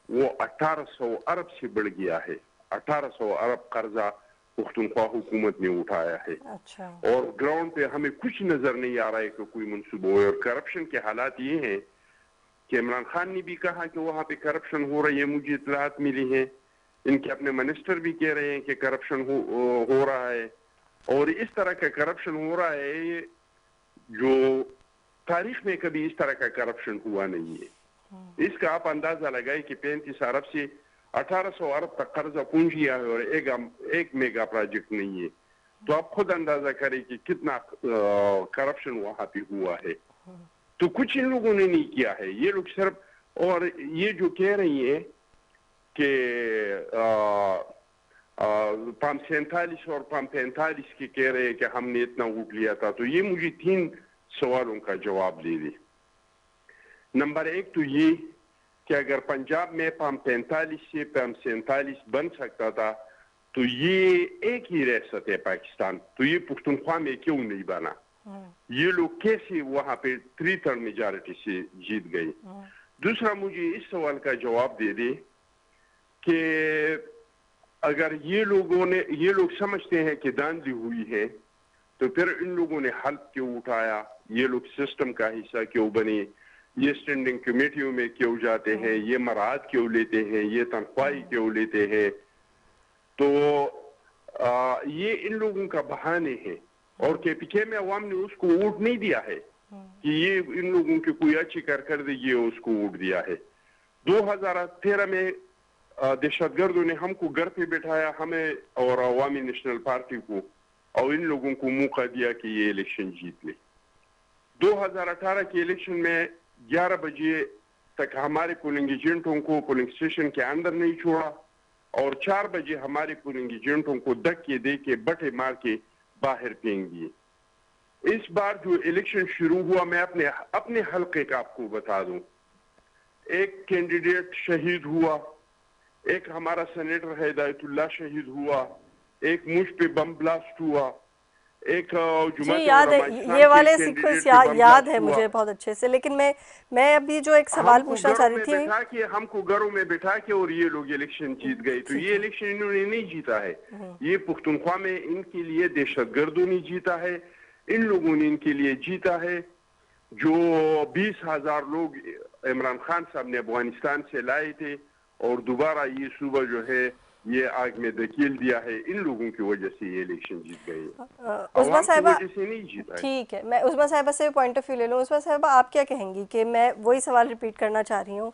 Speaker 4: वो 1800 अरब से बढ़ गया है। 1800 अरब कर्जा पुख्तनख्वा हुकूमत ने उठाया है।
Speaker 2: अच्छा।
Speaker 4: और ग्राउंड पे हमें कुछ नजर नहीं आ रहा है कि कोई मंसूबा हो। और करप्शन के हालात ये हैं कि इमरान खान ने भी कहा कि वहां पे करप्शन हो रही है, मुझे इत्तलात मिली है, इनके अपने मिनिस्टर भी कह रहे हैं कि करप्शन हो रहा है। और इस तरह का करप्शन हो रहा है जो तारीख में कभी इस तरह का करप्शन हुआ नहीं है। इसका आप अंदाजा लगाए कि 35 अरब से 1800 अरब तक कर्जा पूंजिया है और एक मेगा प्रोजेक्ट नहीं है, तो आप खुद अंदाजा करें कि कितना करप्शन वहां पे हुआ है। तो कुछ इन लोगों ने नहीं किया है, ये लोग सिर्फ, और ये जो कह रही है कि पाम 47 और पाम 45 के कह रहे हैं कि हमने इतना वोट लिया था, तो ये मुझे 3 सवालों का जवाब दे दे। नंबर 1 तो ये कि अगर पंजाब में पाम 45 से पाम 47 बन सकता था तो ये एक ही रियासत है पाकिस्तान, तो ये पुख्तनख्वा में क्यों नहीं बना? ये लोग कैसे वहां पे 3/3 मेजॉरिटी से जीत गए? दूसरा मुझे इस सवाल का जवाब दे दे कि अगर ये लोग समझते हैं कि धांधली हुई है तो फिर इन लोगों ने हल्फ क्यों उठाया? ये लोग सिस्टम का हिस्सा क्यों बने? ये स्टैंडिंग कमेटियों में क्यों जाते हैं? ये मराद क्यों लेते हैं? ये तनख्वाही क्यों लेते हैं? तो ये इन लोगों का बहाने हैं। और KPK में अवाम ने उसको वोट नहीं दिया है कि ये इन लोगों की कोई अच्छी कारकर्दगी है, उसको वोट दिया है। 2013 में दहशतगर्दों ने हमको घर पे बिठाया, हमें और अवामी नेशनल पार्टी को, और इन लोगों को मौका दिया कि ये इलेक्शन जीत ले। 2018 के इलेक्शन में 11 बजे तक हमारे पोलिंग एजेंटों को पोलिंग स्टेशन के अंदर नहीं छोड़ा और 4 बजे हमारे पोलिंग एजेंटों को धक्के दे के बटे मार के बाहर फेंक दिए। इस बार जो इलेक्शन शुरू हुआ, मैं अपने हल्के का आपको बता दूं, एक कैंडिडेट शहीद हुआ, एक हमारा सेनेटर है हिदायतुल्लाह शहीद हुआ, एक मुझ पे बम ब्लास्ट हुआ, एक
Speaker 2: जी याद है, ये वाले सीक्वेंस याद है मुझे बहुत अच्छे से। लेकिन मैं अभी जो एक सवाल पूछना चाह रही थी,
Speaker 4: हमको घरों में बिठा के और ये लोग इलेक्शन जीत गए, तो ये इलेक्शन इन्होंने नहीं जीता है। ये पुख्तनख्वा में इनके लिए दहशतगर्दों ने जीता है, इन लोगों ने इनके लिए जीता है। जो 20,000 लोग इमरान खान साहब ने अफगानिस्तान से लाए थे और दोबारा ये सूबा जो है ये आग में धकेल दिया है, इन लोगों की वजह से ये इलेक्शन जीत गए।
Speaker 2: उस्मा साहिबा,
Speaker 4: नहीं जीता।
Speaker 2: ठीक है, मैं उस्मा साहिबा से पॉइंट ऑफ व्यू ले लूँ। उस्मा साहिबा, आप क्या कहेंगी कि मैं वही सवाल रिपीट करना चाह रही हूँ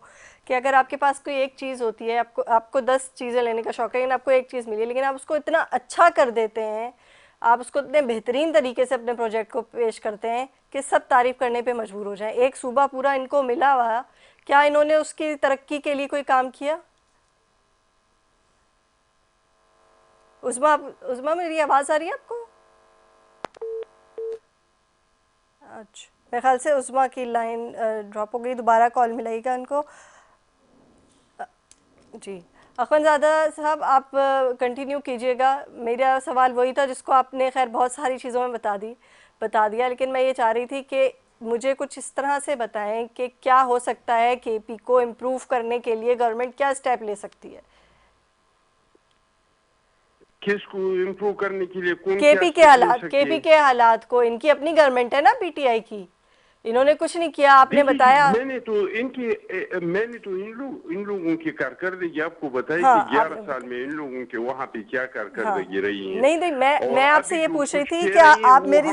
Speaker 2: कि अगर आपके पास कोई एक चीज़ होती है, आपको 10 चीज़ें लेने का शौक है लेकिन आपको एक चीज़ मिली, लेकिन आप उसको इतना अच्छा कर देते हैं, आप उसको इतने बेहतरीन तरीके से अपने प्रोजेक्ट को पेश करते हैं कि सब तारीफ़ करने पे मजबूर हो जाएं। एक सूबा पूरा इनको मिला हुआ, क्या इन्होंने उसकी तरक्की के लिए कोई काम किया? उस्मा मेरी आवाज़ आ रही है आपको? अच्छा, मेरे ख्याल से उस्मा की लाइन ड्रॉप हो गई, दोबारा कॉल मिलेगा इनको। जी अखवंजादा साहब, आप कंटिन्यू कीजिएगा। मेरा सवाल वही था जिसको आपने खैर बहुत सारी चीज़ों में बता दिया, लेकिन मैं ये चाह रही थी कि मुझे कुछ इस तरह से बताएं कि क्या हो सकता है, KP को इम्प्रूव करने के लिए गवर्नमेंट क्या स्टेप ले सकती है?
Speaker 4: किसको इम्प्रूव करने के लिए कौन
Speaker 2: केपी के हालात, केपी के हालात को, इनकी अपनी गवर्नमेंट है ना पीटीआई की, इन्होंने कुछ नहीं किया, आपने बताया।
Speaker 4: मैंने तो इन लोगों की कारकर्दगी आपको बताई
Speaker 2: हाँ,
Speaker 4: कि 11 साल में इन लोगों के वहाँ पे क्या कारकर्दगी रही है।
Speaker 2: नहीं मैं आपसे ये पूछ रही थी कि आप मेरी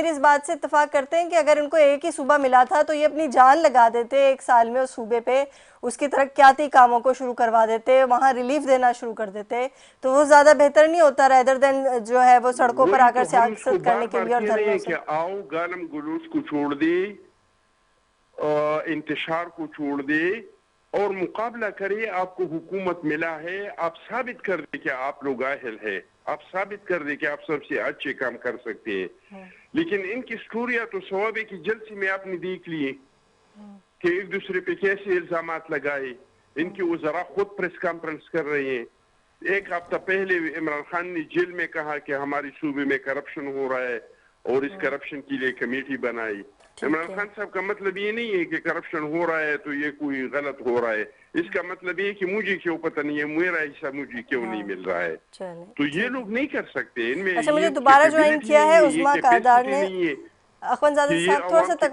Speaker 2: इस बात से इत्तेफाक करते हैं कि अगर उनको एक ही सूबा मिला था तो ये अपनी जान लगा देते एक साल में उस सूबे पे, उसकी तरक्याती कामों को शुरू करवा देते, वहाँ रिलीफ देना शुरू कर देते, तो वो ज्यादा बेहतर नहीं होता रेदर देन जो है वो सड़कों पर आकर सियासत करने के लिए और धरनों से।
Speaker 4: आओ गालम गुलूस को छोड़ दे, इंतशार को छोड़ दे और मुकाबला करे। आपको हुकूमत मिला है, आप साबित कर दे कि आप लोग अहल है, आप साबित कर दे कि आप सबसे अच्छे काम कर सकते हैं। लेकिन इनकी स्टोरियां तो सवाबे की जलसे में आपने देख लिए कि एक दूसरे पे कैसे इल्जामात लगाए। इनके वज़रा खुद प्रेस कॉन्फ्रेंस कर रहे हैं। एक हफ्ता पहले इमरान खान ने जेल में कहा कि हमारे सूबे में करप्शन हो रहा है और इस करप्शन के लिए कमेटी बनाई। इमरान खान साहब का मतलब ये नहीं है कि करप्शन हो रहा है तो ये कोई गलत हो रहा है, इसका मतलब ये कि मुझे क्यों पता नहीं है, मेरा हिस्सा मुझे क्यों नहीं मिल रहा है। तो ये लोग नहीं कर सकते इनमें।
Speaker 2: अच्छा, मुझे दोबारा ज्वाइन किया है उस्मा कारदार ने। अखवंजादा साहब थोड़ा सा तक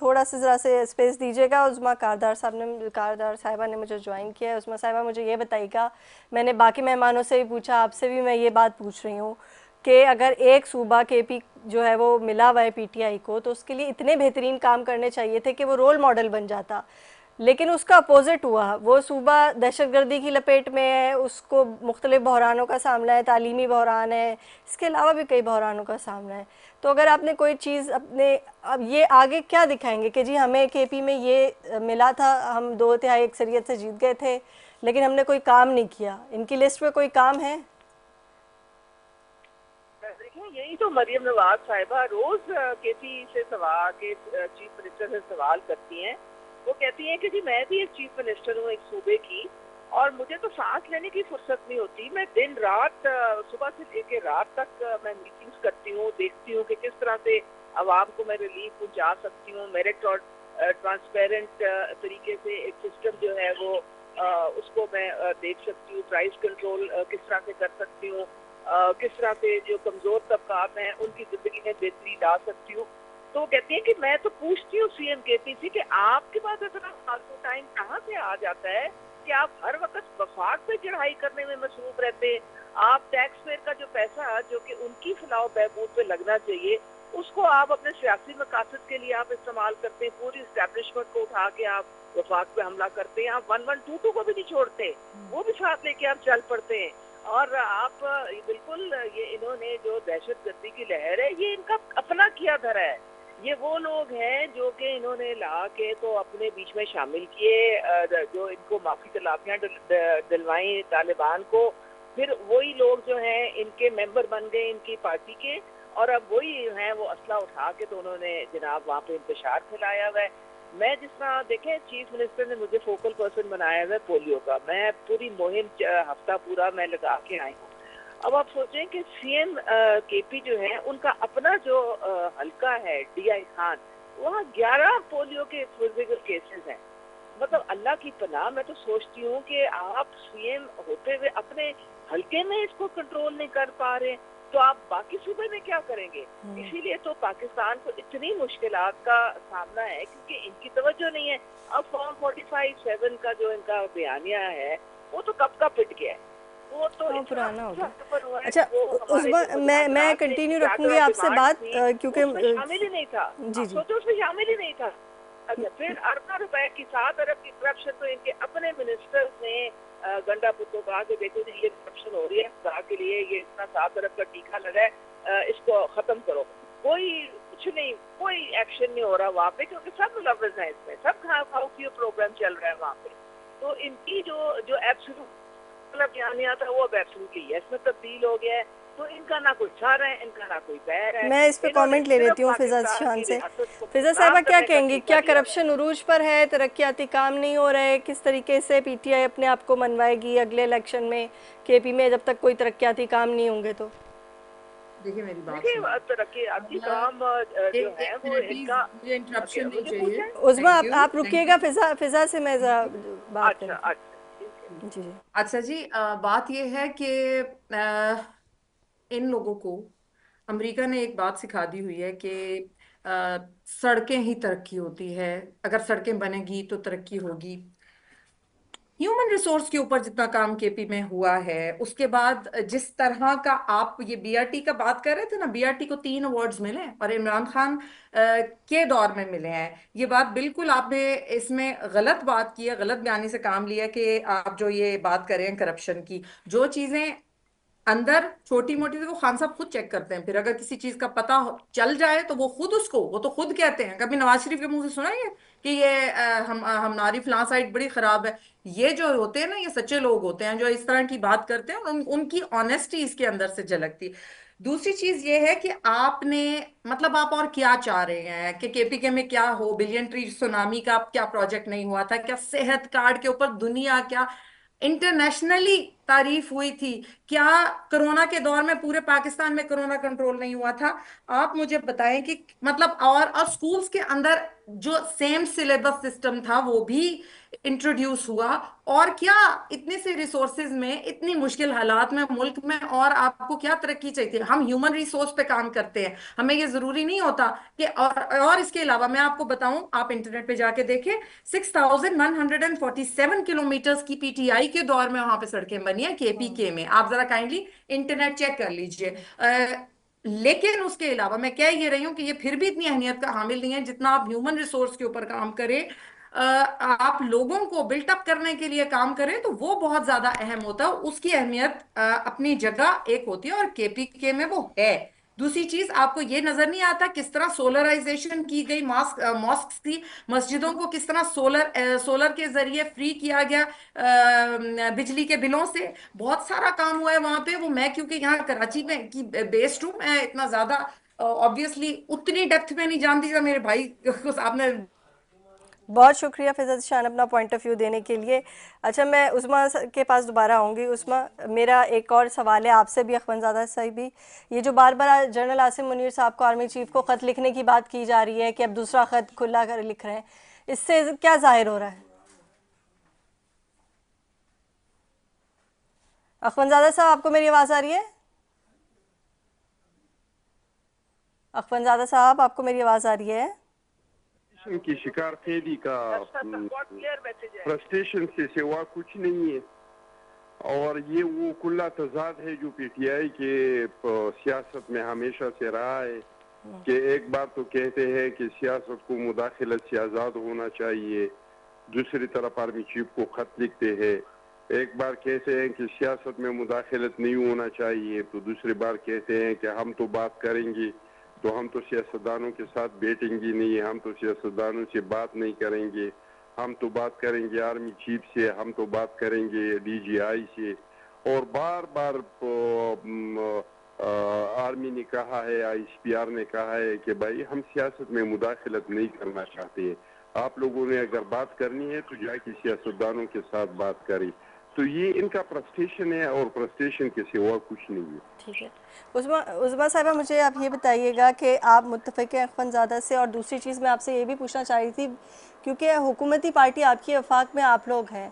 Speaker 2: थोड़ा सा ज़रा से स्पेस दीजिएगा। उस्मा कारदार साहिबा ने मुझे ज्वाइन किया है। उस्मा साहिबा मुझे ये बताइएगा, मैंने बाकी मेहमानों से भी पूछा, आपसे भी मैं ये बात पूछ रही हूँ कि अगर एक सूबा केपी जो है वो मिला हुआ है पीटीआई को, तो उसके लिए इतने बेहतरीन काम करने चाहिए थे कि वो रोल मॉडल बन जाता, लेकिन उसका अपोजिट हुआ। वो सूबा दहशतगर्दी की लपेट में है, उसको मुख्तलिफ बहरानों का सामना है, तालीमी बहरान है, इसके अलावा भी कई बहरानों का सामना है। तो अगर आपने कोई चीज़ अपने अब ये आगे क्या दिखाएंगे कि जी हमें केपी में ये मिला था, हम 2/3 अक्सरियत से जीत गए थे, लेकिन हमने कोई काम नहीं किया। इनकी लिस्ट में कोई काम है?
Speaker 5: यही तो मरियम नवाज साहिबा रोज केपी से सवाल के चीफ मिनिस्टर से सवाल करती हैं। वो कहती हैं कि जी मैं भी एक चीफ मिनिस्टर हूँ एक सूबे की, और मुझे तो सांस लेने की फुर्सत नहीं होती। मैं दिन रात सुबह से लेकर रात तक मैं मीटिंग्स करती हूँ, देखती हूँ कि किस तरह से आवाम को मैं रिलीफ पहुँचा सकती हूँ। मेरिट और ट्रांसपेरेंट तरीके से एक सिस्टम जो है वो उसको मैं देख सकती हूँ। प्राइस कंट्रोल किस तरह से कर सकती हूँ, किस तरह से जो कमजोर तबकात हैं उनकी जिंदगी में बेहतरी ला सकती हूँ। तो कहती है कि मैं तो पूछती हूँ सीएम केपी से कि आपके पास इतना फालतू टाइम कहाँ से आ जाता है कि आप हर वक्त वफाक पे चढ़ाई करने में मसरूफ रहते हैं। आप टैक्स पेयर का जो पैसा जो कि उनकी फलाह बहबूद पे लगना चाहिए, उसको आप अपने सियासी मकासद के लिए आप इस्तेमाल करते हैं। पूरी एस्टेब्लिशमेंट को उठा के आप वफाक पे हमला करते हैं। आप 1122 को भी नहीं छोड़ते, वो भी साथ लेके आप चल पड़ते हैं। और आप बिल्कुल ये इन्होंने जो दहशतगर्दी की लहर है ये इनका अपना किया धरा है। ये वो लोग हैं जो कि इन्होंने ला के तो अपने बीच में शामिल किए, जो इनको माफी तलाफियाँ दिलवाई तालिबान को, फिर वही लोग जो हैं इनके मेंबर बन गए इनकी पार्टी के, और अब वही हैं वो असला उठा के तो उन्होंने जनाब वहाँ पे इंतशार फैलाया हुआ है। मैं जिस तरह देखें चीफ मिनिस्टर ने मुझे फोकल पर्सन बनाया हुआ है पोलियो का, मैं पूरी मुहिम हफ्ता पूरा मैं लगा के आई हूँ। अब आप सोचें कि सीएम केपी जो है उनका अपना जो हल्का है डीआई खान, वहाँ 11 पोलियो के फिजिकल केसेस हैं। मतलब अल्लाह की पनाह, मैं तो सोचती हूँ कि आप सीएम होते हुए अपने हल्के में इसको कंट्रोल नहीं कर पा रहे, तो आप बाकी सूबे में क्या करेंगे? इसीलिए तो पाकिस्तान को इतनी मुश्किलात का सामना है क्योंकि इनकी तवज्जो नहीं है। अब फॉर्म 45(7) का जो इनका बयानिया है वो तो कब का पिट गया है, वो तो
Speaker 2: पुराना हो गया। अच्छा उस्मा, मैं कंटिन्यू रखूंगी आपसे बात क्योंकि
Speaker 5: शामिल ही नहीं था।
Speaker 2: जी जी,
Speaker 5: तो उसमें शामिल ही नहीं था। अच्छा, फिर अरबों रुपए की 7 अरब की करप्शन तो इनके अपने मिनिस्टर्स ने गंडा पुत्तो कहा कि देखो जी ये करप्शन हो रही है, खुदा के लिए ये इतना 7 अरब का टीका लगा है, इसको खत्म करो। कोई कुछ नहीं, कोई एक्शन नहीं हो रहा वहाँ पे क्योंकि सब मुलव्वज़ हैं इसमें, सब खाओ पियो प्रोग्राम चल रहा है वहाँ पे। तो इनकी जो एब्सोल्यूट बयानिया था वो अब एब्सोल्युटली यस में तब्दील हो गया है। तो इनका ना कोई सर है, इनका ना कोई पैर है।
Speaker 2: मैं इस पे कमेंट ले लेती हूँ फिजा शान से। फिजा साहिबा क्या कहेंगी, क्या करप्शन उरूज पर है, तरक्याती काम नहीं हो रहे, किस तरीके से पीटीआई अपने आप को मनवाएगी अगले इलेक्शन में केपी में जब तक कोई तरक्याती काम नहीं होंगे? तो
Speaker 3: देखिए मेरी बात
Speaker 5: तरक्याती काम जो है वो इनका,
Speaker 3: मुझे इंटरप्शन नहीं चाहिए।
Speaker 2: उस्मा आप रुकिएगा, फिजा से मैं बात करूँ। जी जी।
Speaker 3: अच्छा जी, बात यह है कि इन लोगों को अमेरिका ने एक बात सिखा दी हुई है कि सड़कें ही तरक्की होती है, अगर सड़कें बनेगी तो तरक्की होगी। ह्यूमन रिसोर्स के ऊपर जितना काम केपी में हुआ है, उसके बाद जिस तरह का आप ये बीआरटी का बात कर रहे थे ना, बीआरटी को 3 अवार्ड्स मिले और इमरान खान के दौर में मिले हैं। ये बात बिल्कुल आपने इसमें गलत बात की है, गलत बयानी से काम लिया कि आप जो ये बात कर रहे हैं करप्शन की, जो चीजें अंदर छोटी मोटी तो वो खान साहब खुद चेक करते हैं। फिर अगर किसी चीज का पता चल जाए तो वो तो खुद कहते हैं। कभी नवाज शरीफ के मुंह से सुना है कि ये हमारी फलां साइड बड़ी खराब है? ये जो होते हैं ना, ये सच्चे लोग होते हैं जो इस तरह की बात करते हैं, उनकी ऑनेस्टी इसके अंदर से झलकती। दूसरी चीज ये है कि आपने मतलब आप और क्या चाह रहे हैं कि केपीके में क्या हो? बिलियन ट्री सुनामी का क्या प्रोजेक्ट नहीं हुआ था क्या? सेहत कार्ड के ऊपर दुनिया क्या इंटरनेशनली तारीफ हुई थी क्या? कोरोना के दौर में पूरे पाकिस्तान में कोरोना कंट्रोल नहीं हुआ था? आप मुझे बताएं कि मतलब और स्कूल्स के अंदर जो सेम सिलेबस सिस्टम था वो भी इंट्रोड्यूस हुआ। और क्या इतने से रिसोर्सेज में, इतनी मुश्किल हालात में, मुल्क में और आपको क्या तरक्की चाहिए थी? हम ह्यूमन रिसोर्स पे काम करते हैं, हमें ये जरूरी नहीं होता कि और इसके अलावा मैं आपको बताऊं, आप इंटरनेट पे जाके देखें, 6147 किलोमीटर की पीटीआई के दौर में वहां पे सड़कें बनी है केपीके में। आप जरा काइंडली इंटरनेट चेक कर लीजिए। लेकिन उसके अलावा मैं कह ये रही हूं कि ये फिर भी इतनी अहमियत का हामिल नहीं है जितना आप ह्यूमन रिसोर्स के ऊपर काम करें, आप लोगों को बिल्टअप करने के लिए काम करें, तो वो बहुत ज्यादा अहम होता है। उसकी अहमियत अपनी जगह एक होती है और केपीके में वो है। दूसरी चीज, आपको ये नजर नहीं आता किस तरह सोलराइजेशन की गई मॉस्क की, मस्जिदों को किस तरह सोलर के जरिए फ्री किया गया बिजली के बिलों से? बहुत सारा काम हुआ है वहां पे। वो मैं क्योंकि यहाँ कराची में की बेस्ड हूँ, मैं इतना ज्यादा ऑब्वियसली उतनी डेप्थ में नहीं जानती था। मेरे भाई को आपने
Speaker 2: बहुत शुक्रिया फिज़ात शान अपना पॉइंट ऑफ व्यू देने के लिए। अच्छा, मैं उस्मा के पास दोबारा आऊँगी। उस्मा, मेरा एक और सवाल है आपसे भी, अखवंजादा साहब भी। ये जो बार बार जनरल आसिम मुनीर साहब को, आर्मी चीफ को ख़त लिखने की बात की जा रही है कि अब दूसरा ख़त खुला कर लिख रहे हैं, इससे क्या ज़ाहिर हो रहा है? अखवंजादा साहब, आपको मेरी आवाज़ आ रही है? अखवंजादा साहब, आपको मेरी आवाज़ आ रही है?
Speaker 4: की शिकार कैदी का
Speaker 5: बहुत क्लियर मैसेज है।
Speaker 4: फ्रस्ट्रेशन से सिवा कुछ नहीं है। और ये वो कुल्ला तजाद है जो पीटीआई के सियासत में हमेशा से रहा है कि एक बार तो कहते हैं कि सियासत को मुदाखलत से आज़ाद होना चाहिए, दूसरी तरफ आर्मी चीफ को खत लिखते हैं। एक बार कहते हैं कि सियासत में मुदाखलत नहीं होना चाहिए, तो दूसरी बार कहते हैं कि हम तो बात करेंगे, तो हम तो सियासतदानों के साथ बैठेंगे नहीं, हम तो सियासतदानों से बात नहीं करेंगे, हम तो बात करेंगे आर्मी चीफ से, हम तो बात करेंगे डीजीआई से। और बार बार आर्मी ने कहा है, आईएसपीआर ने कहा है कि भाई हम सियासत में मुदाखलत नहीं करना चाहते, आप लोगों ने अगर बात करनी है तो जाके सियासतदानों के साथ बात करें। तो ये इनका फ्रस्ट्रेशन है और फ्रस्ट्रेशन के सिवा कुछ नहीं है।
Speaker 2: ठीक है। उस्मा साहिबा, मुझे आप ये बताइएगा कि आप मुत्तफ़िक़ हैं अख़वंज़ादा से, और दूसरी चीज़ मैं आपसे ये भी पूछना चाह रही थी, क्योंकि हुकूमती पार्टी आपकी वफाक में आप लोग हैं,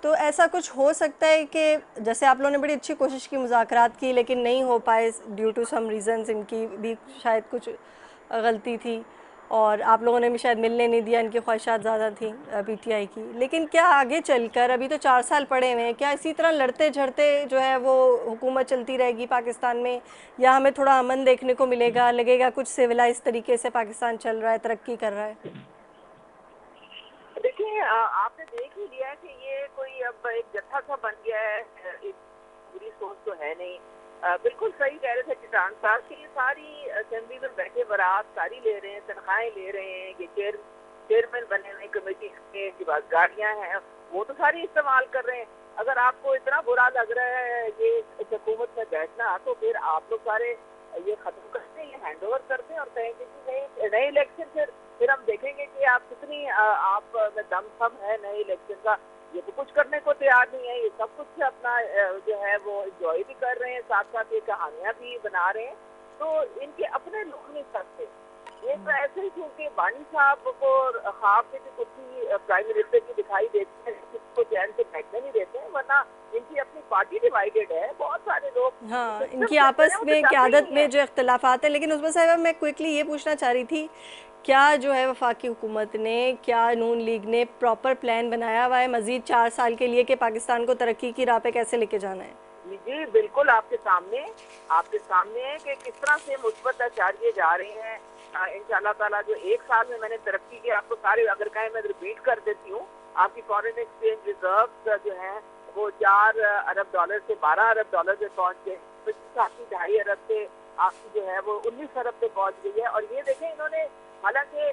Speaker 2: तो ऐसा कुछ हो सकता है कि जैसे आप लोगों ने बड़ी अच्छी कोशिश की, मुज़ाकरात की, लेकिन नहीं हो पाए ड्यू टू सम रीज़न्स, इनकी भी शायद कुछ गलती थी, और आप लोगों ने भी शायद मिलने नहीं दिया, इनकी ख्वाहिशात ज़्यादा थी पीटीआई की, लेकिन क्या आगे चलकर, अभी तो 4 साल पड़े हुए हैं, क्या इसी तरह लड़ते झड़ते जो है वो हुकूमत चलती रहेगी पाकिस्तान में, या हमें थोड़ा अमन देखने को मिलेगा, लगेगा कुछ सिविलाइज तरीके से पाकिस्तान चल रहा है, तरक्की कर रहा है?
Speaker 5: देखिए, आपने देख ही लिया कि ये कोई अब एक जत्था सा बन गया है, एक पूरी सोच तो है नहीं। बिल्कुल सही कह रहे थे किसान साहब कि ये सारी असेंबली में बैठे बारात सारी ले रहे हैं, तनख्वाहें ले रहे हैं, ये चेयरमैन बने हुए कमेटी के बाद गाड़ियां हैं, वो तो सारी इस्तेमाल कर रहे हैं। अगर आपको इतना बुरा लग रहा है ये इस हुकूमत में बैठना, तो फिर आप लोग सारे ये खत्म कर दें, ये हैंड ओवर कर दें और कहेंगे कि नए इलेक्शन, फिर हम देखेंगे कि आप कितनी आप में दम है नए इलेक्शन का। ये तो कुछ करने को तैयार नहीं है, ये सब कुछ अपना जो है वो एंजॉय भी कर रहे हैं, साथ साथ ये कहानियां भी बना रहे हैं। तो इनके अपने लोग नहीं सकते, ये तो ऐसे ही क्योंकि बानी साहब को ख्वाब में भी कुर्सी प्राइम मिनिस्टर की दिखाई देती है, किसको चैन से बैठने नहीं देते हैं, वरना इनकी अपनी पार्टी डिवाइडेड है, बहुत सारे लोग
Speaker 2: हाँ,
Speaker 5: सिस्टम
Speaker 2: इनकी
Speaker 5: के अंदर
Speaker 2: आपस
Speaker 5: हैं, वो तो
Speaker 2: में
Speaker 5: चाहते ही
Speaker 2: क़यादत
Speaker 5: नहीं
Speaker 2: में
Speaker 5: है।
Speaker 2: जो इख्तलाफात हैं। लेकिन उसमें साहिबा मैं क्विकली ये पूछना चाह रही थी, क्या जो है वफाकी हुकूमत ने, क्या नून लीग ने प्रॉपर प्लान बनाया हुआ है मज़ीद 4 साल के लिए कि पाकिस्तान को तरक्की की राह पे कैसे लेके जाना है?
Speaker 5: जी बिल्कुल आपके सामने है कि किस तरह से मुस्बत आचार्य जा रहे हैं। इंशाल्लाह ताला जो 1 साल में मैंने तरक्की की, आपको सारे अगर कहें मैं रिपीट कर देती हूँ। आपकी फॉरेन एक्सचेंज रिजर्व जो है वो 4 अरब डॉलर से 12 अरब डॉलर पे पहुंच गए, पिछले आपकी 2.5 अरब से आपकी जो है वो 19 अरब पे पहुंच गई है। और ये देखें इन्होंने, हालांकि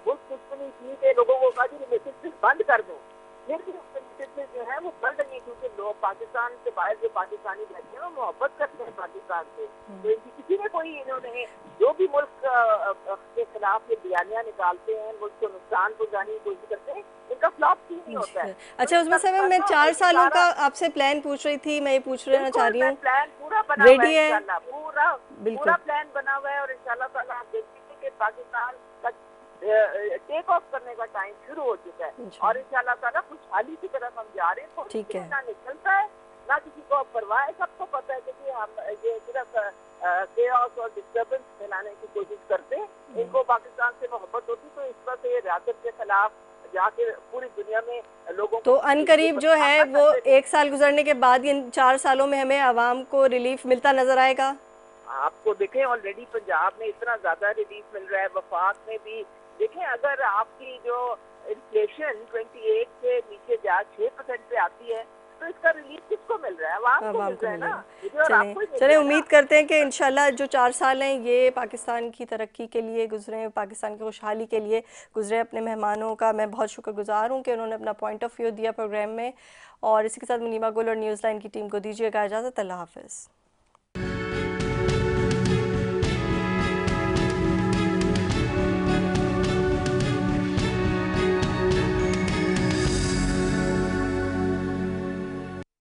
Speaker 5: मुल्क दुश्मनी की के लोगों को कहा कि रेमिटेंस बंद कर दो, फिर भी रेमिटेंस जो है वो बंद नहीं, क्योंकि लोग पाकिस्तान से बाहर जो पाकिस्तानी बैठे हैं वो मोहब्बत करते हैं पाकिस्तान से। तो इनकी किसी ने कोई, इन्होंने जो भी मुल्क के खिलाफ ये बयानियां निकालते हैं, मुल्क को नुकसान पहुंचाने की कोशिश करते हैं, इनका फ्लॉप क्यों नहीं होता है?
Speaker 2: अच्छा, उसमें साहिबा मैं 4 सालों का आपसे प्लान पूछ रही थी, मैं ये पूछ रहना चाह रही हूँ,
Speaker 5: प्लान पूरा बना हुआ
Speaker 2: रेडी
Speaker 5: है
Speaker 2: है?
Speaker 5: इंशाल्लाह, पूरा
Speaker 2: बिल्कुल
Speaker 5: प्लान बना हुआ है। और इंशाल्लाह ताला आप देखेंगे कि पाकिस्तान का टेक ऑफ करने का टाइम शुरू हो चुका है और इंशाल्लाह ताला खुशहाली की तरफ हम जा रहे हैं।
Speaker 2: ठीक है।
Speaker 5: ना निकलता है ना किसी को परवाह है, सबको पता है कि हम ये सिर्फ केओस और डिस्टर्बेंस फैलाने की कोशिश करते हैं। इनको पाकिस्तान से मोहब्बत होती तो इस वक्त ये रियासत के खिलाफ जाके पूरी दुनिया में लोगों
Speaker 2: तो अनकरीब जो है वो 1 साल गुजरने के बाद इन 4 सालों में हमें आवाम को रिलीफ मिलता नजर आएगा?
Speaker 5: आपको देखें ऑलरेडी पंजाब में इतना ज्यादा रिलीफ मिल रहा है, वफाक में भी देखें। अगर आपकी जो इन्फ्लेशन 28 से नीचे जा 6% पे आती है तो इसका रिलीफ किसको मिल रहा है? आवाम को मिल रहा है ना।
Speaker 2: चले उम्मीद करते हैं कि इंशाल्लाह जो 4 साल हैं ये पाकिस्तान की तरक्की के लिए गुजरे, पाकिस्तान की खुशहाली के लिए गुजरे। अपने मेहमानों का मैं बहुत शुक्रगुजार हूँ कि उन्होंने अपना पॉइंट ऑफ व्यू दिया प्रोग्राम में। और इसी के साथ मुनीबा गुल और न्यूज़ लाइन की टीम को दीजिएगा इजाज़त। अल्लाह हाफ़िज़।